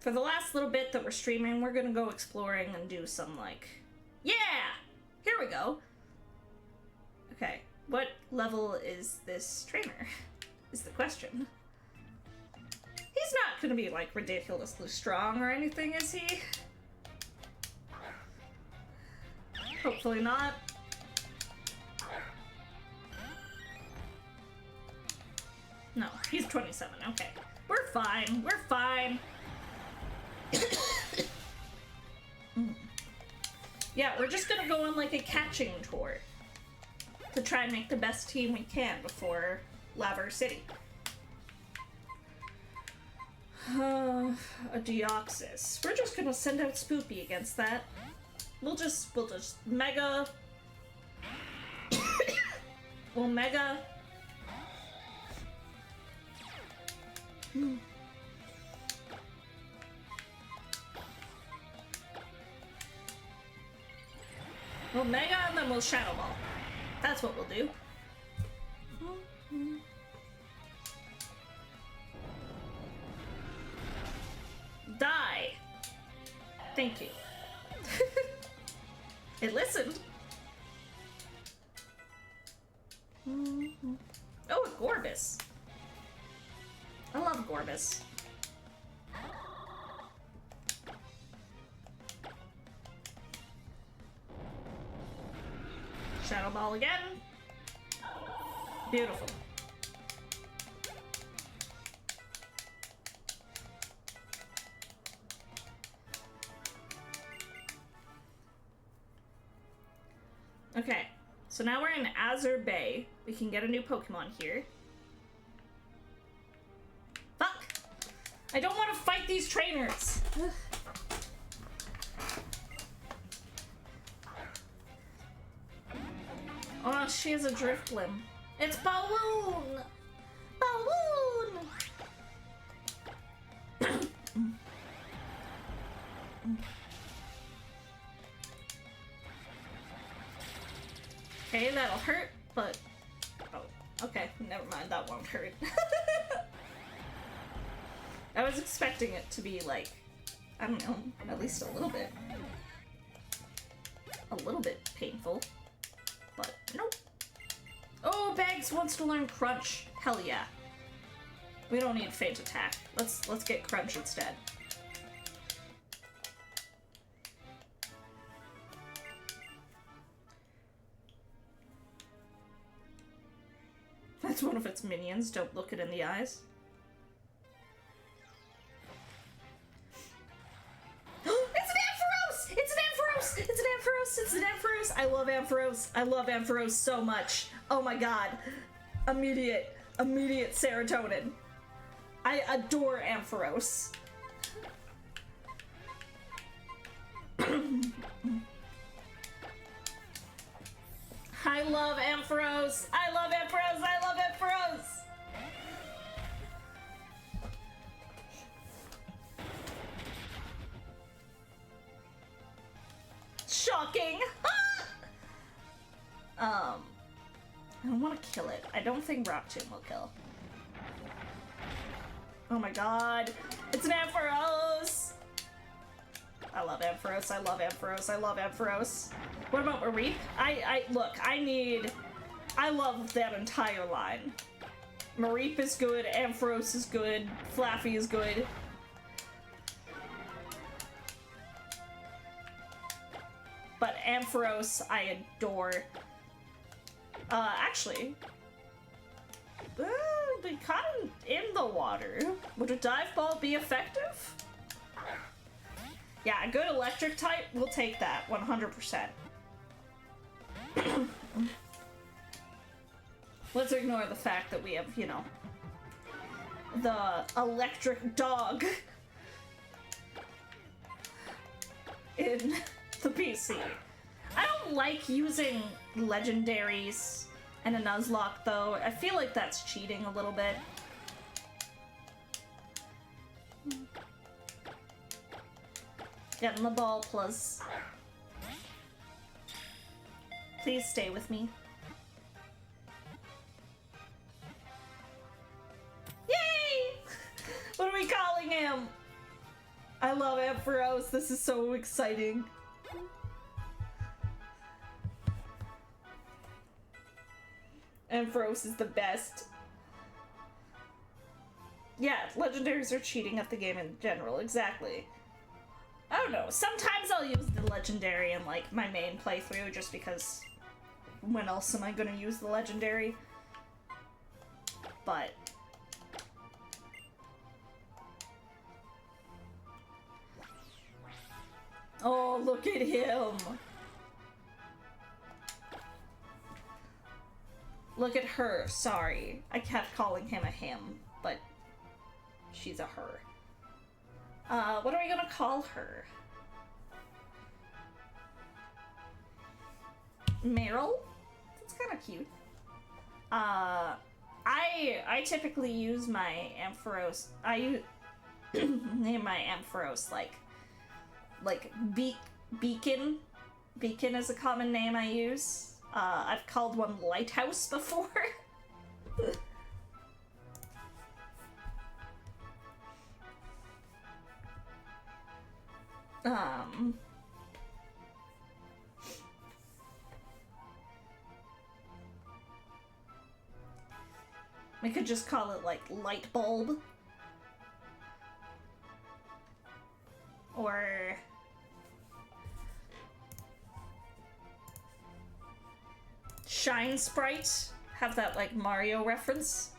Speaker 1: For the last little bit that we're streaming, we're gonna go exploring and do some, like... Yeah! Here we go! Okay, what level is this trainer? Is the question. gonna be, like, ridiculously strong or anything, is he? Hopefully not. No, he's 27, okay. We're fine, we're fine. Yeah, we're just gonna go on, like, a catching tour to try and make the best team we can before Laver City. A Deoxys. We're just gonna send out Spoopy against that. We'll just Mega. We'll Mega. We'll Mega and then we'll Shadow Ball. That's what we'll do. Die! Thank you. It listened. Oh, a Gorbis. I love Gorbis. Shadow Ball again. Beautiful. Okay, so now we're in Azure Bay. We can get a new Pokemon here. Fuck! I don't want to fight these trainers! Oh, she has a Drifblim. It's Balloon! Balloon! Okay, that'll hurt, but... Oh, okay, never mind, that won't hurt. I was expecting it to be, like, I don't know, at least a little bit painful. But, nope. Oh, Bags wants to learn Crunch. Hell yeah. We don't need Faint Attack. Let's get Crunch instead. That's one of its minions. Don't look it in the eyes. It's an Ampharos! I love Ampharos. I love Ampharos so much. Oh my god. Immediate serotonin. I adore Ampharos. I love Ampharos. I love Ampharos. I love Ampharos. Shocking! I don't want to kill it. I don't think Rock Tomb will kill. Oh my god. It's an Ampharos! I love Ampharos. I love Ampharos. I love Ampharos. What about Mareep? Look, I love that entire line. Mareep is good, Ampharos is good, Flaffy is good. But Ampharos, I adore. Actually, we caught him in the water. Would a dive ball be effective? Yeah, a good electric type, we'll take that, 100%. Let's ignore the fact that we have, you know, the electric dog in the PC. I don't like using legendaries in a Nuzlocke, though. I feel like that's cheating a little bit. Getting the ball plus. Please stay with me. Yay! What are we calling him? I love Ampharos. This is so exciting. Ampharos is the best. Yeah, legendaries are cheating at the game in general, exactly. I don't know, sometimes I'll use the legendary in, like, my main playthrough, just because when else am I gonna use the legendary? But... oh, look at him! Look at her, sorry. I kept calling him a him, but she's a her. What are we gonna call her? Meryl? That's kind of cute. I typically use my Ampharos. Name my Ampharos like Beacon. Beacon is a common name I use. I've called one Lighthouse before. We could just call it, like, Light Bulb. Or... Shine Sprite. Have that, like, Mario reference.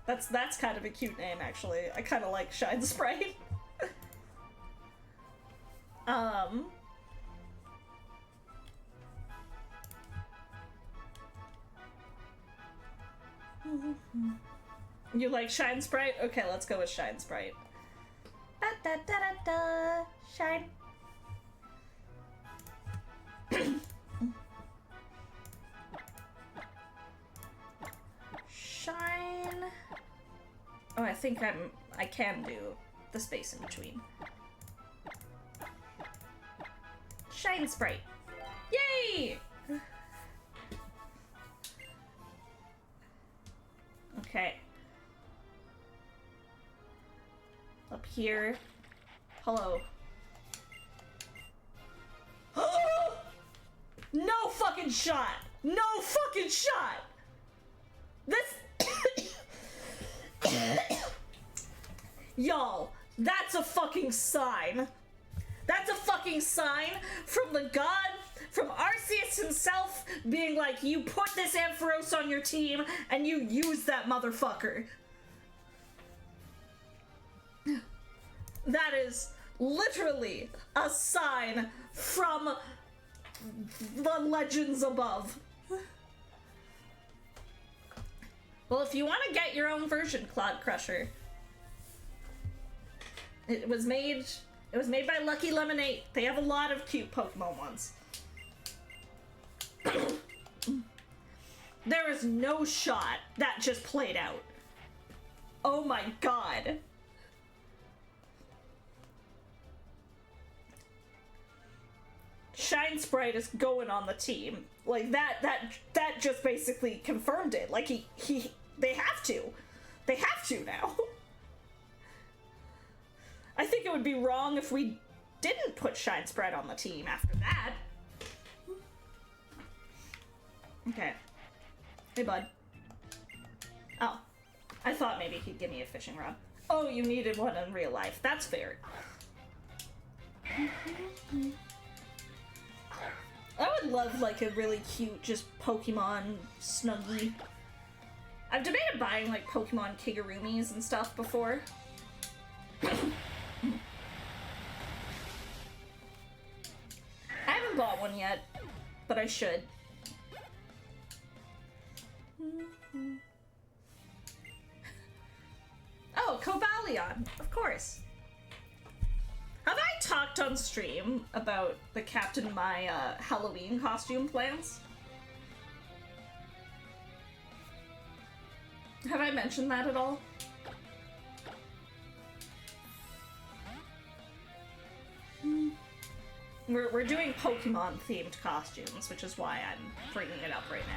Speaker 1: That's kind of a cute name, actually. I kind of like Shine Sprite. You like Shine Sprite? Okay, let's go with Shine Sprite. Da da da da da. Shine. Shine. Oh, I think I can do the space in between. Shine Sprite. Yay! Okay. Up here. Hello. No fucking shot! No fucking shot! This... Y'all, that's a fucking sign. That's a fucking sign from the god, from Arceus himself, being like, you put this Ampharos on your team, and you use that motherfucker. That is literally a sign from the legends above. Well, if you want to get your own version, Cloud Crusher, it was made by Lucky Lemonade. They have a lot of cute Pokemon ones. There is no shot that just played out. Oh my god. Shine Sprite is going on the team. Like, that just basically confirmed it. Like, they have to. They have to now. I think it would be wrong if we didn't put Shine Sprite on the team after that. Okay. Hey, bud. Oh. I thought maybe he'd give me a fishing rod. Oh, you needed one in real life. That's fair. I would love, like, a really cute, just Pokemon Snuggie. I've debated buying, like, Pokemon Kigurumis and stuff before. I haven't bought one yet, but I should. Oh, Cobalion, of course. Have I talked on stream about the Captain Maya Halloween costume plans? Have I mentioned that at all? We're doing Pokemon themed costumes, which is why I'm bringing it up right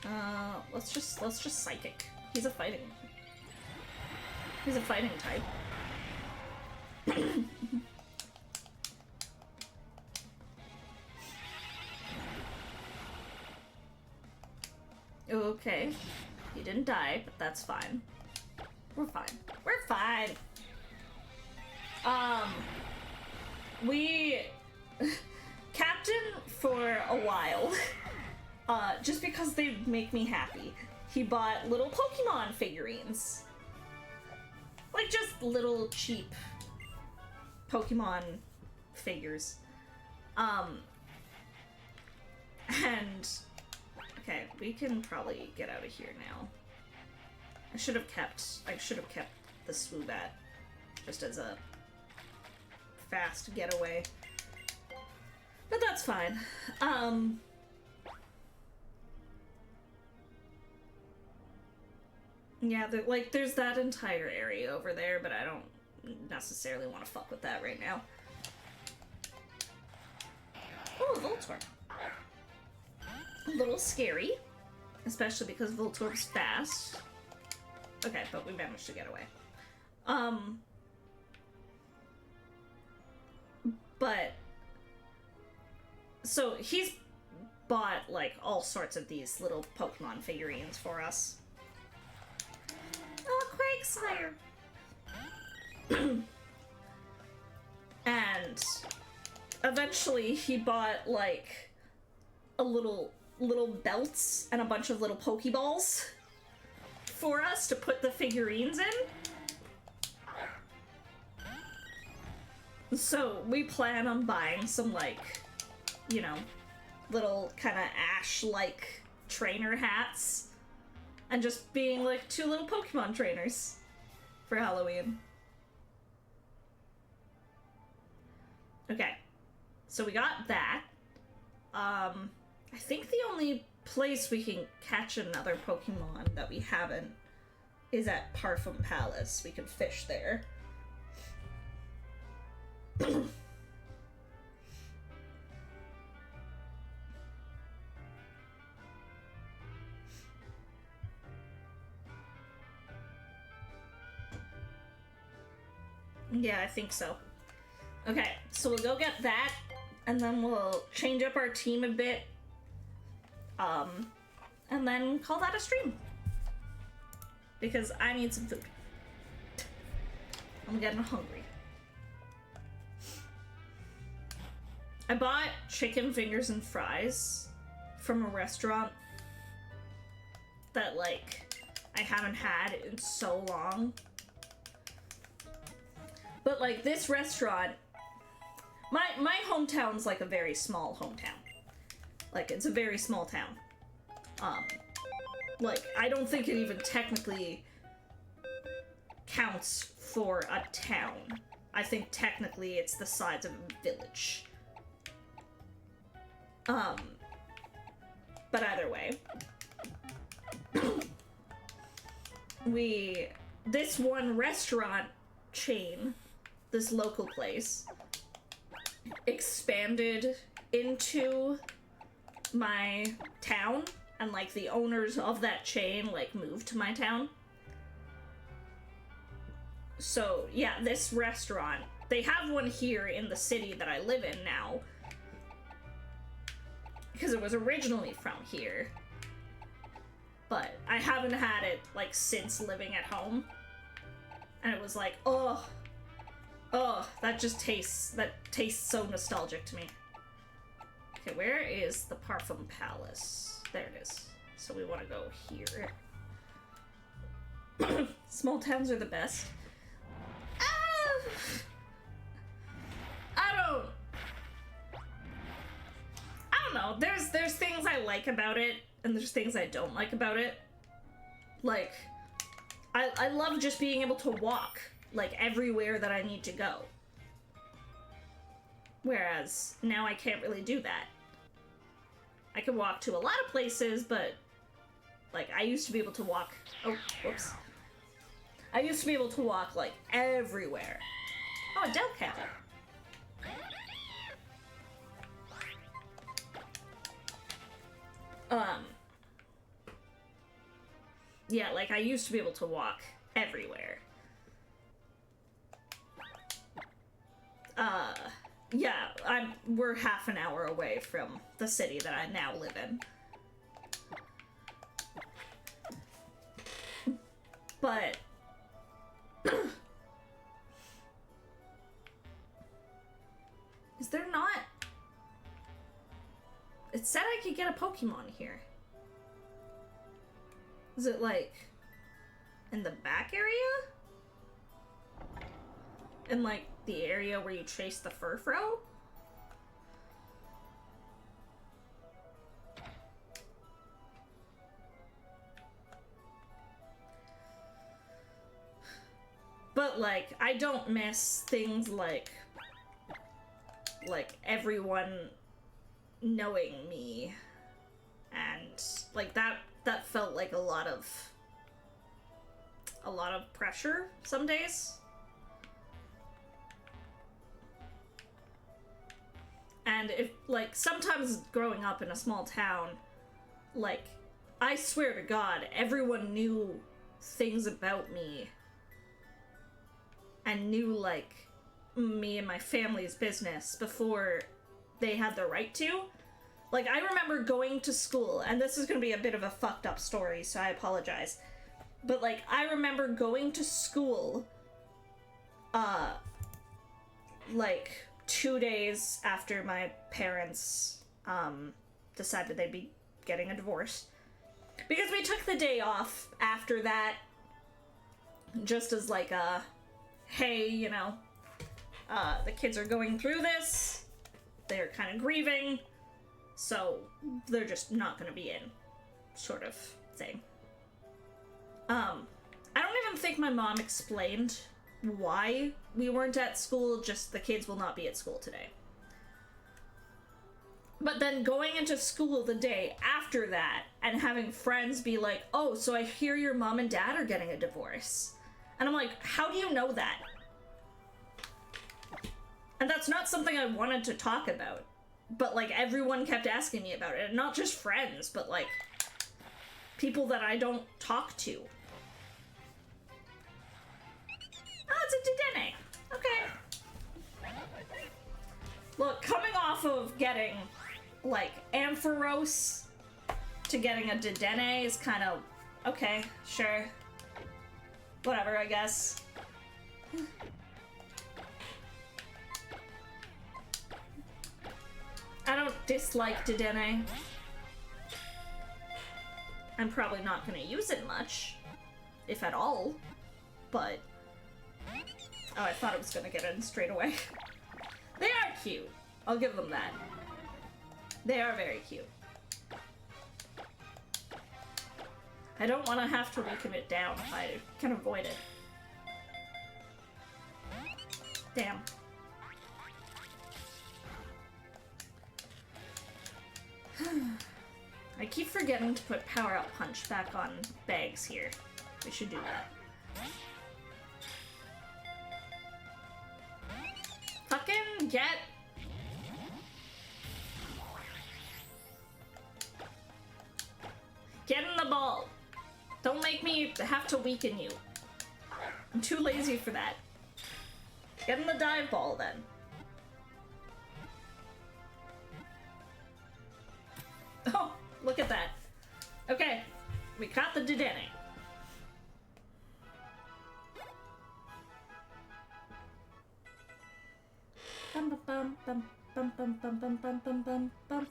Speaker 1: now. Let's just Psychic. He's a fighting type. Okay. He didn't die, but that's fine. We're fine. We're fine. We... Captain for a while, just because they make me happy, he bought little Pokemon figurines. Like, just little cheap Pokemon figures. And... Okay, we can probably get out of here now. I should have kept the Swoobat just as a fast getaway. But that's fine. Yeah, there's that entire area over there, but I don't necessarily want to fuck with that right now. Oh, Voltorb. A little scary, especially because Voltorb's fast. Okay, but we managed to get away. But so he's bought like all sorts of these little Pokemon figurines for us. Oh, Quagsire! And eventually he bought like a little belts and a bunch of little Pokeballs for us to put the figurines in. So we plan on buying some, like, you know, little kind of Ash-like trainer hats and just being like 2 little Pokemon trainers for Halloween. Okay, so we got that. I think the only place we can catch another Pokemon that we haven't is at Parfum Palace. We can fish there. Yeah, I think so. Okay, so we'll go get that, and then we'll change up our team a bit. And then call that a stream. Because I need some food. I'm getting hungry. I bought chicken fingers and fries from a restaurant that, like, I haven't had in so long. But, like, this restaurant, my hometown's, like, a very small hometown. Like, it's a very small town. Like, I don't think it even technically counts for a town. I think technically it's the size of a village. But either way. This one restaurant chain, this local place, expanded into my town, and like the owners of that chain like moved to my town. So yeah, this restaurant, they have one here in the city that I live in now, because it was originally from here, but I haven't had it like since living at home, and it was like, oh, that tastes so nostalgic to me. Okay, where is the Parfum Palace? There it is. So we want to go here. Small towns are the best. I don't know. There's things I like about it, and there's things I don't like about it. Like, I love just being able to walk, like, everywhere that I need to go. Whereas, now I can't really do that. I can walk to a lot of places, but, like, I used to be able to walk... Oh, whoops. I used to be able to walk, like, everywhere. Oh, a Delcat. Yeah, like, I used to be able to walk everywhere. Yeah, we're half an hour away from the city that I now live in. But is there not? It said I could get a Pokemon here. Is it like in the back area? In like the area where you chase the Furfrou? But like, I don't miss things like everyone knowing me, and like that felt like a lot of pressure some days. And if like sometimes growing up in a small town, like I swear to God, everyone knew things about me and knew like me and my family's business before they had the right to. Like, I remember going to school, and this is gonna be a bit of a fucked up story, so I apologize. But, like, I remember going to school, like, 2 days after my parents, decided they'd be getting a divorce. Because we took the day off after that, just as, like, hey, you know, the kids are going through this, they're kind of grieving, so they're just not gonna be in, sort of thing. I don't even think my mom explained why we weren't at school, just the kids will not be at school today. But then going into school the day after that and having friends be like, oh, so I hear your mom and dad are getting a divorce. And I'm like, how do you know that? And that's not something I wanted to talk about. But, like, everyone kept asking me about it. And not just friends, but, like, people that I don't talk to. Oh, it's a Dedenne. Okay. Look, coming off of getting, like, Ampharos to getting a Dedenne is kind of... Okay, sure. Whatever, I guess. I don't dislike Dedenne. I'm probably not gonna use it much, if at all, but... Oh, I thought it was gonna get in straight away. They are cute. I'll give them that. They are very cute. I don't want to have to recommit down if I can avoid it. Damn. I keep forgetting to put Power Up Punch back on bags here. We should do that. Fucking get... Get in the ball. Don't make me have to weaken you. I'm too lazy for that. Get in the dive ball then. Oh, look at that. Okay, we caught the Dedenne. Bum bum bum bum bum bum bum bum bum bum bum bum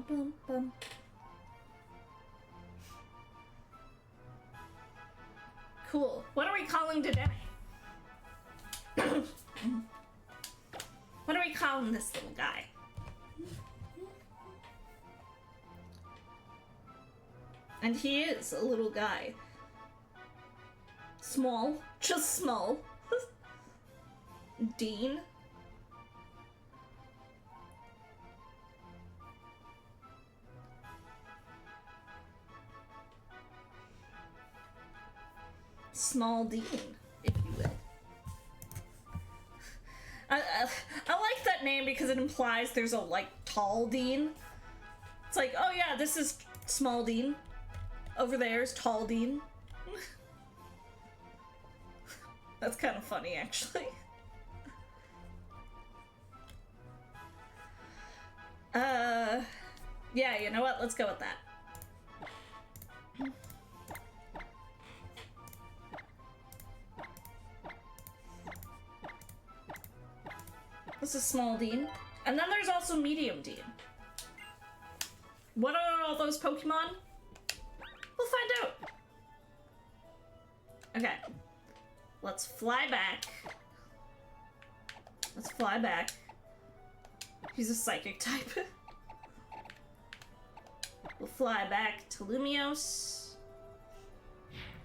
Speaker 1: bum bum. Cool. What are we calling Dedenne? What are we calling this little guy? And he is a little guy. Small. Just small. Dean. Small Dean, if you will. I like that name because it implies there's a, like, tall Dean. It's like, oh yeah, this is Small Dean. Over there is Tall Dean. That's kind of funny, actually. Yeah, you know what? Let's go with that. This is small Dean. And then there's also medium Dean. What are all those Pokemon? We'll find out. Okay. Let's fly back. Let's fly back. He's a psychic type. We'll fly back to Lumiose.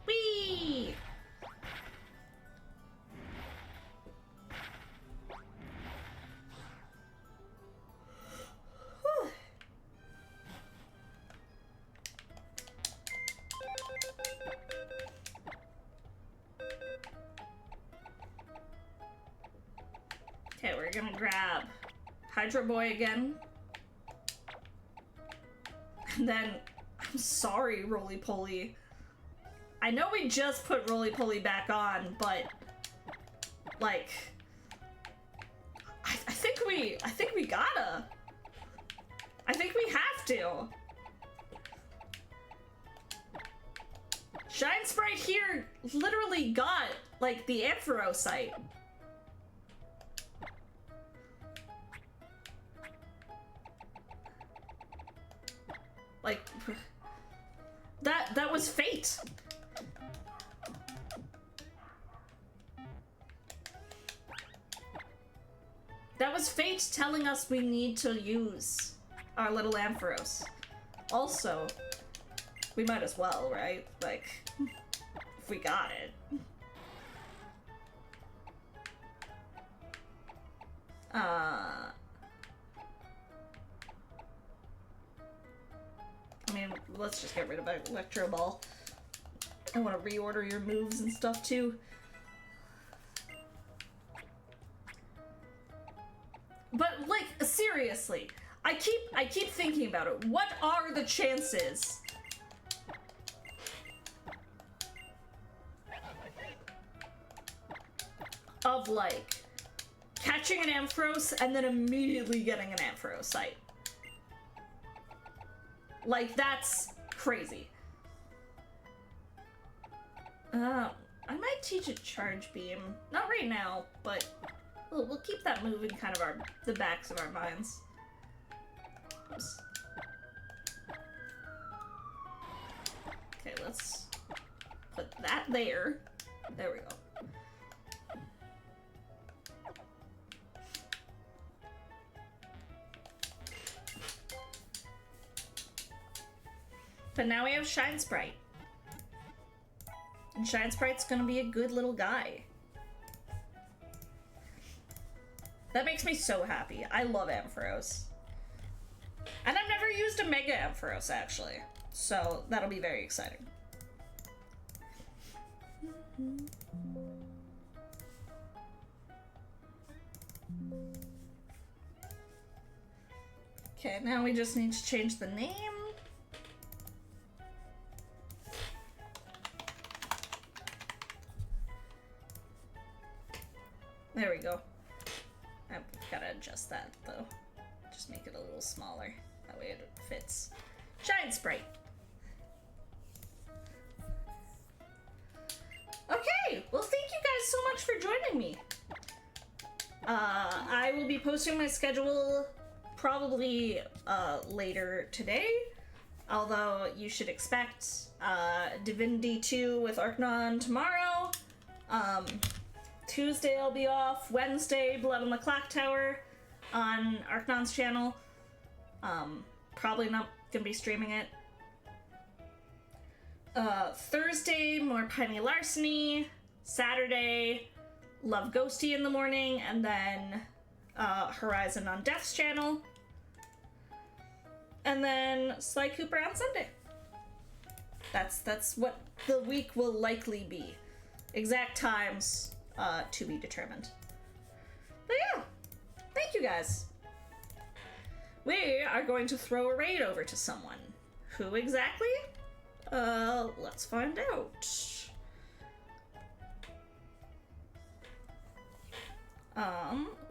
Speaker 1: Whee! Okay, we're gonna grab Hydro Boy again. And then, I'm sorry, Roly Poly. I know we just put Roly Poly back on, but like, I think we gotta. I think we have to. Shine Sprite here literally got like the Ampharos. Like, that was fate. That was fate telling us we need to use our little Ampharos. Also, we might as well, right? Like, if we got it. I mean, let's just get rid of Electro Ball. I want to reorder your moves and stuff too. But like, seriously, I keep thinking about it. What are the chances of like catching an Ampharos and then immediately getting an Ampharos? Like, that's crazy. I might teach it Charge Beam. Not right now, but we'll keep that move in kind of the backs of our minds. Oops. Okay, let's put that there. There we go. But now we have Shine Sprite. And Shine Sprite's gonna be a good little guy. That makes me so happy. I love Ampharos. And I've never used a Mega Ampharos, actually. So that'll be very exciting. Okay, now we just need to change the name. There we go. I've gotta adjust that though. Just make it a little smaller. That way it fits. Shine Sprite. Okay, well thank you guys so much for joining me. I will be posting my schedule probably later today. Although you should expect Divinity 2 with Arcnon tomorrow. Tuesday I'll be off. Wednesday, Blood on the Clock Tower on Arcnon's channel. Probably not gonna be streaming it. Thursday, more Penny Larceny. Saturday, Love Ghosty in the morning, and then Horizon on Death's channel. And then Sly Cooper on Sunday. That's what the week will likely be. Exact times to be determined. But yeah, thank you guys. We are going to throw a raid over to someone. Who exactly? Let's find out.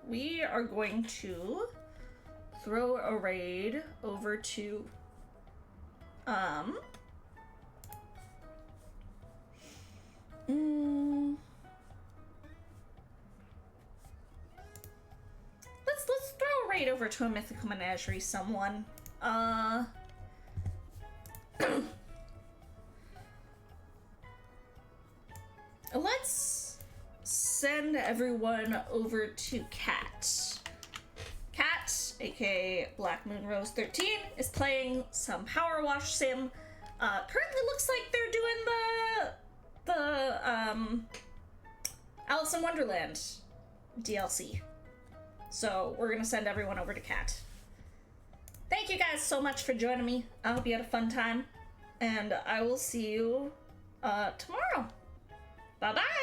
Speaker 1: We are going to throw a raid over to, Let's throw a raid over to a mythical menagerie someone. Let's send everyone over to Cat. Cat, aka Black Moon Rose 13, is playing some Power Wash Sim. Currently looks like they're doing the Alice in Wonderland DLC. So we're gonna send everyone over to Cat. Thank you guys so much for joining me. I hope you had a fun time, and I will see you tomorrow. Bye bye.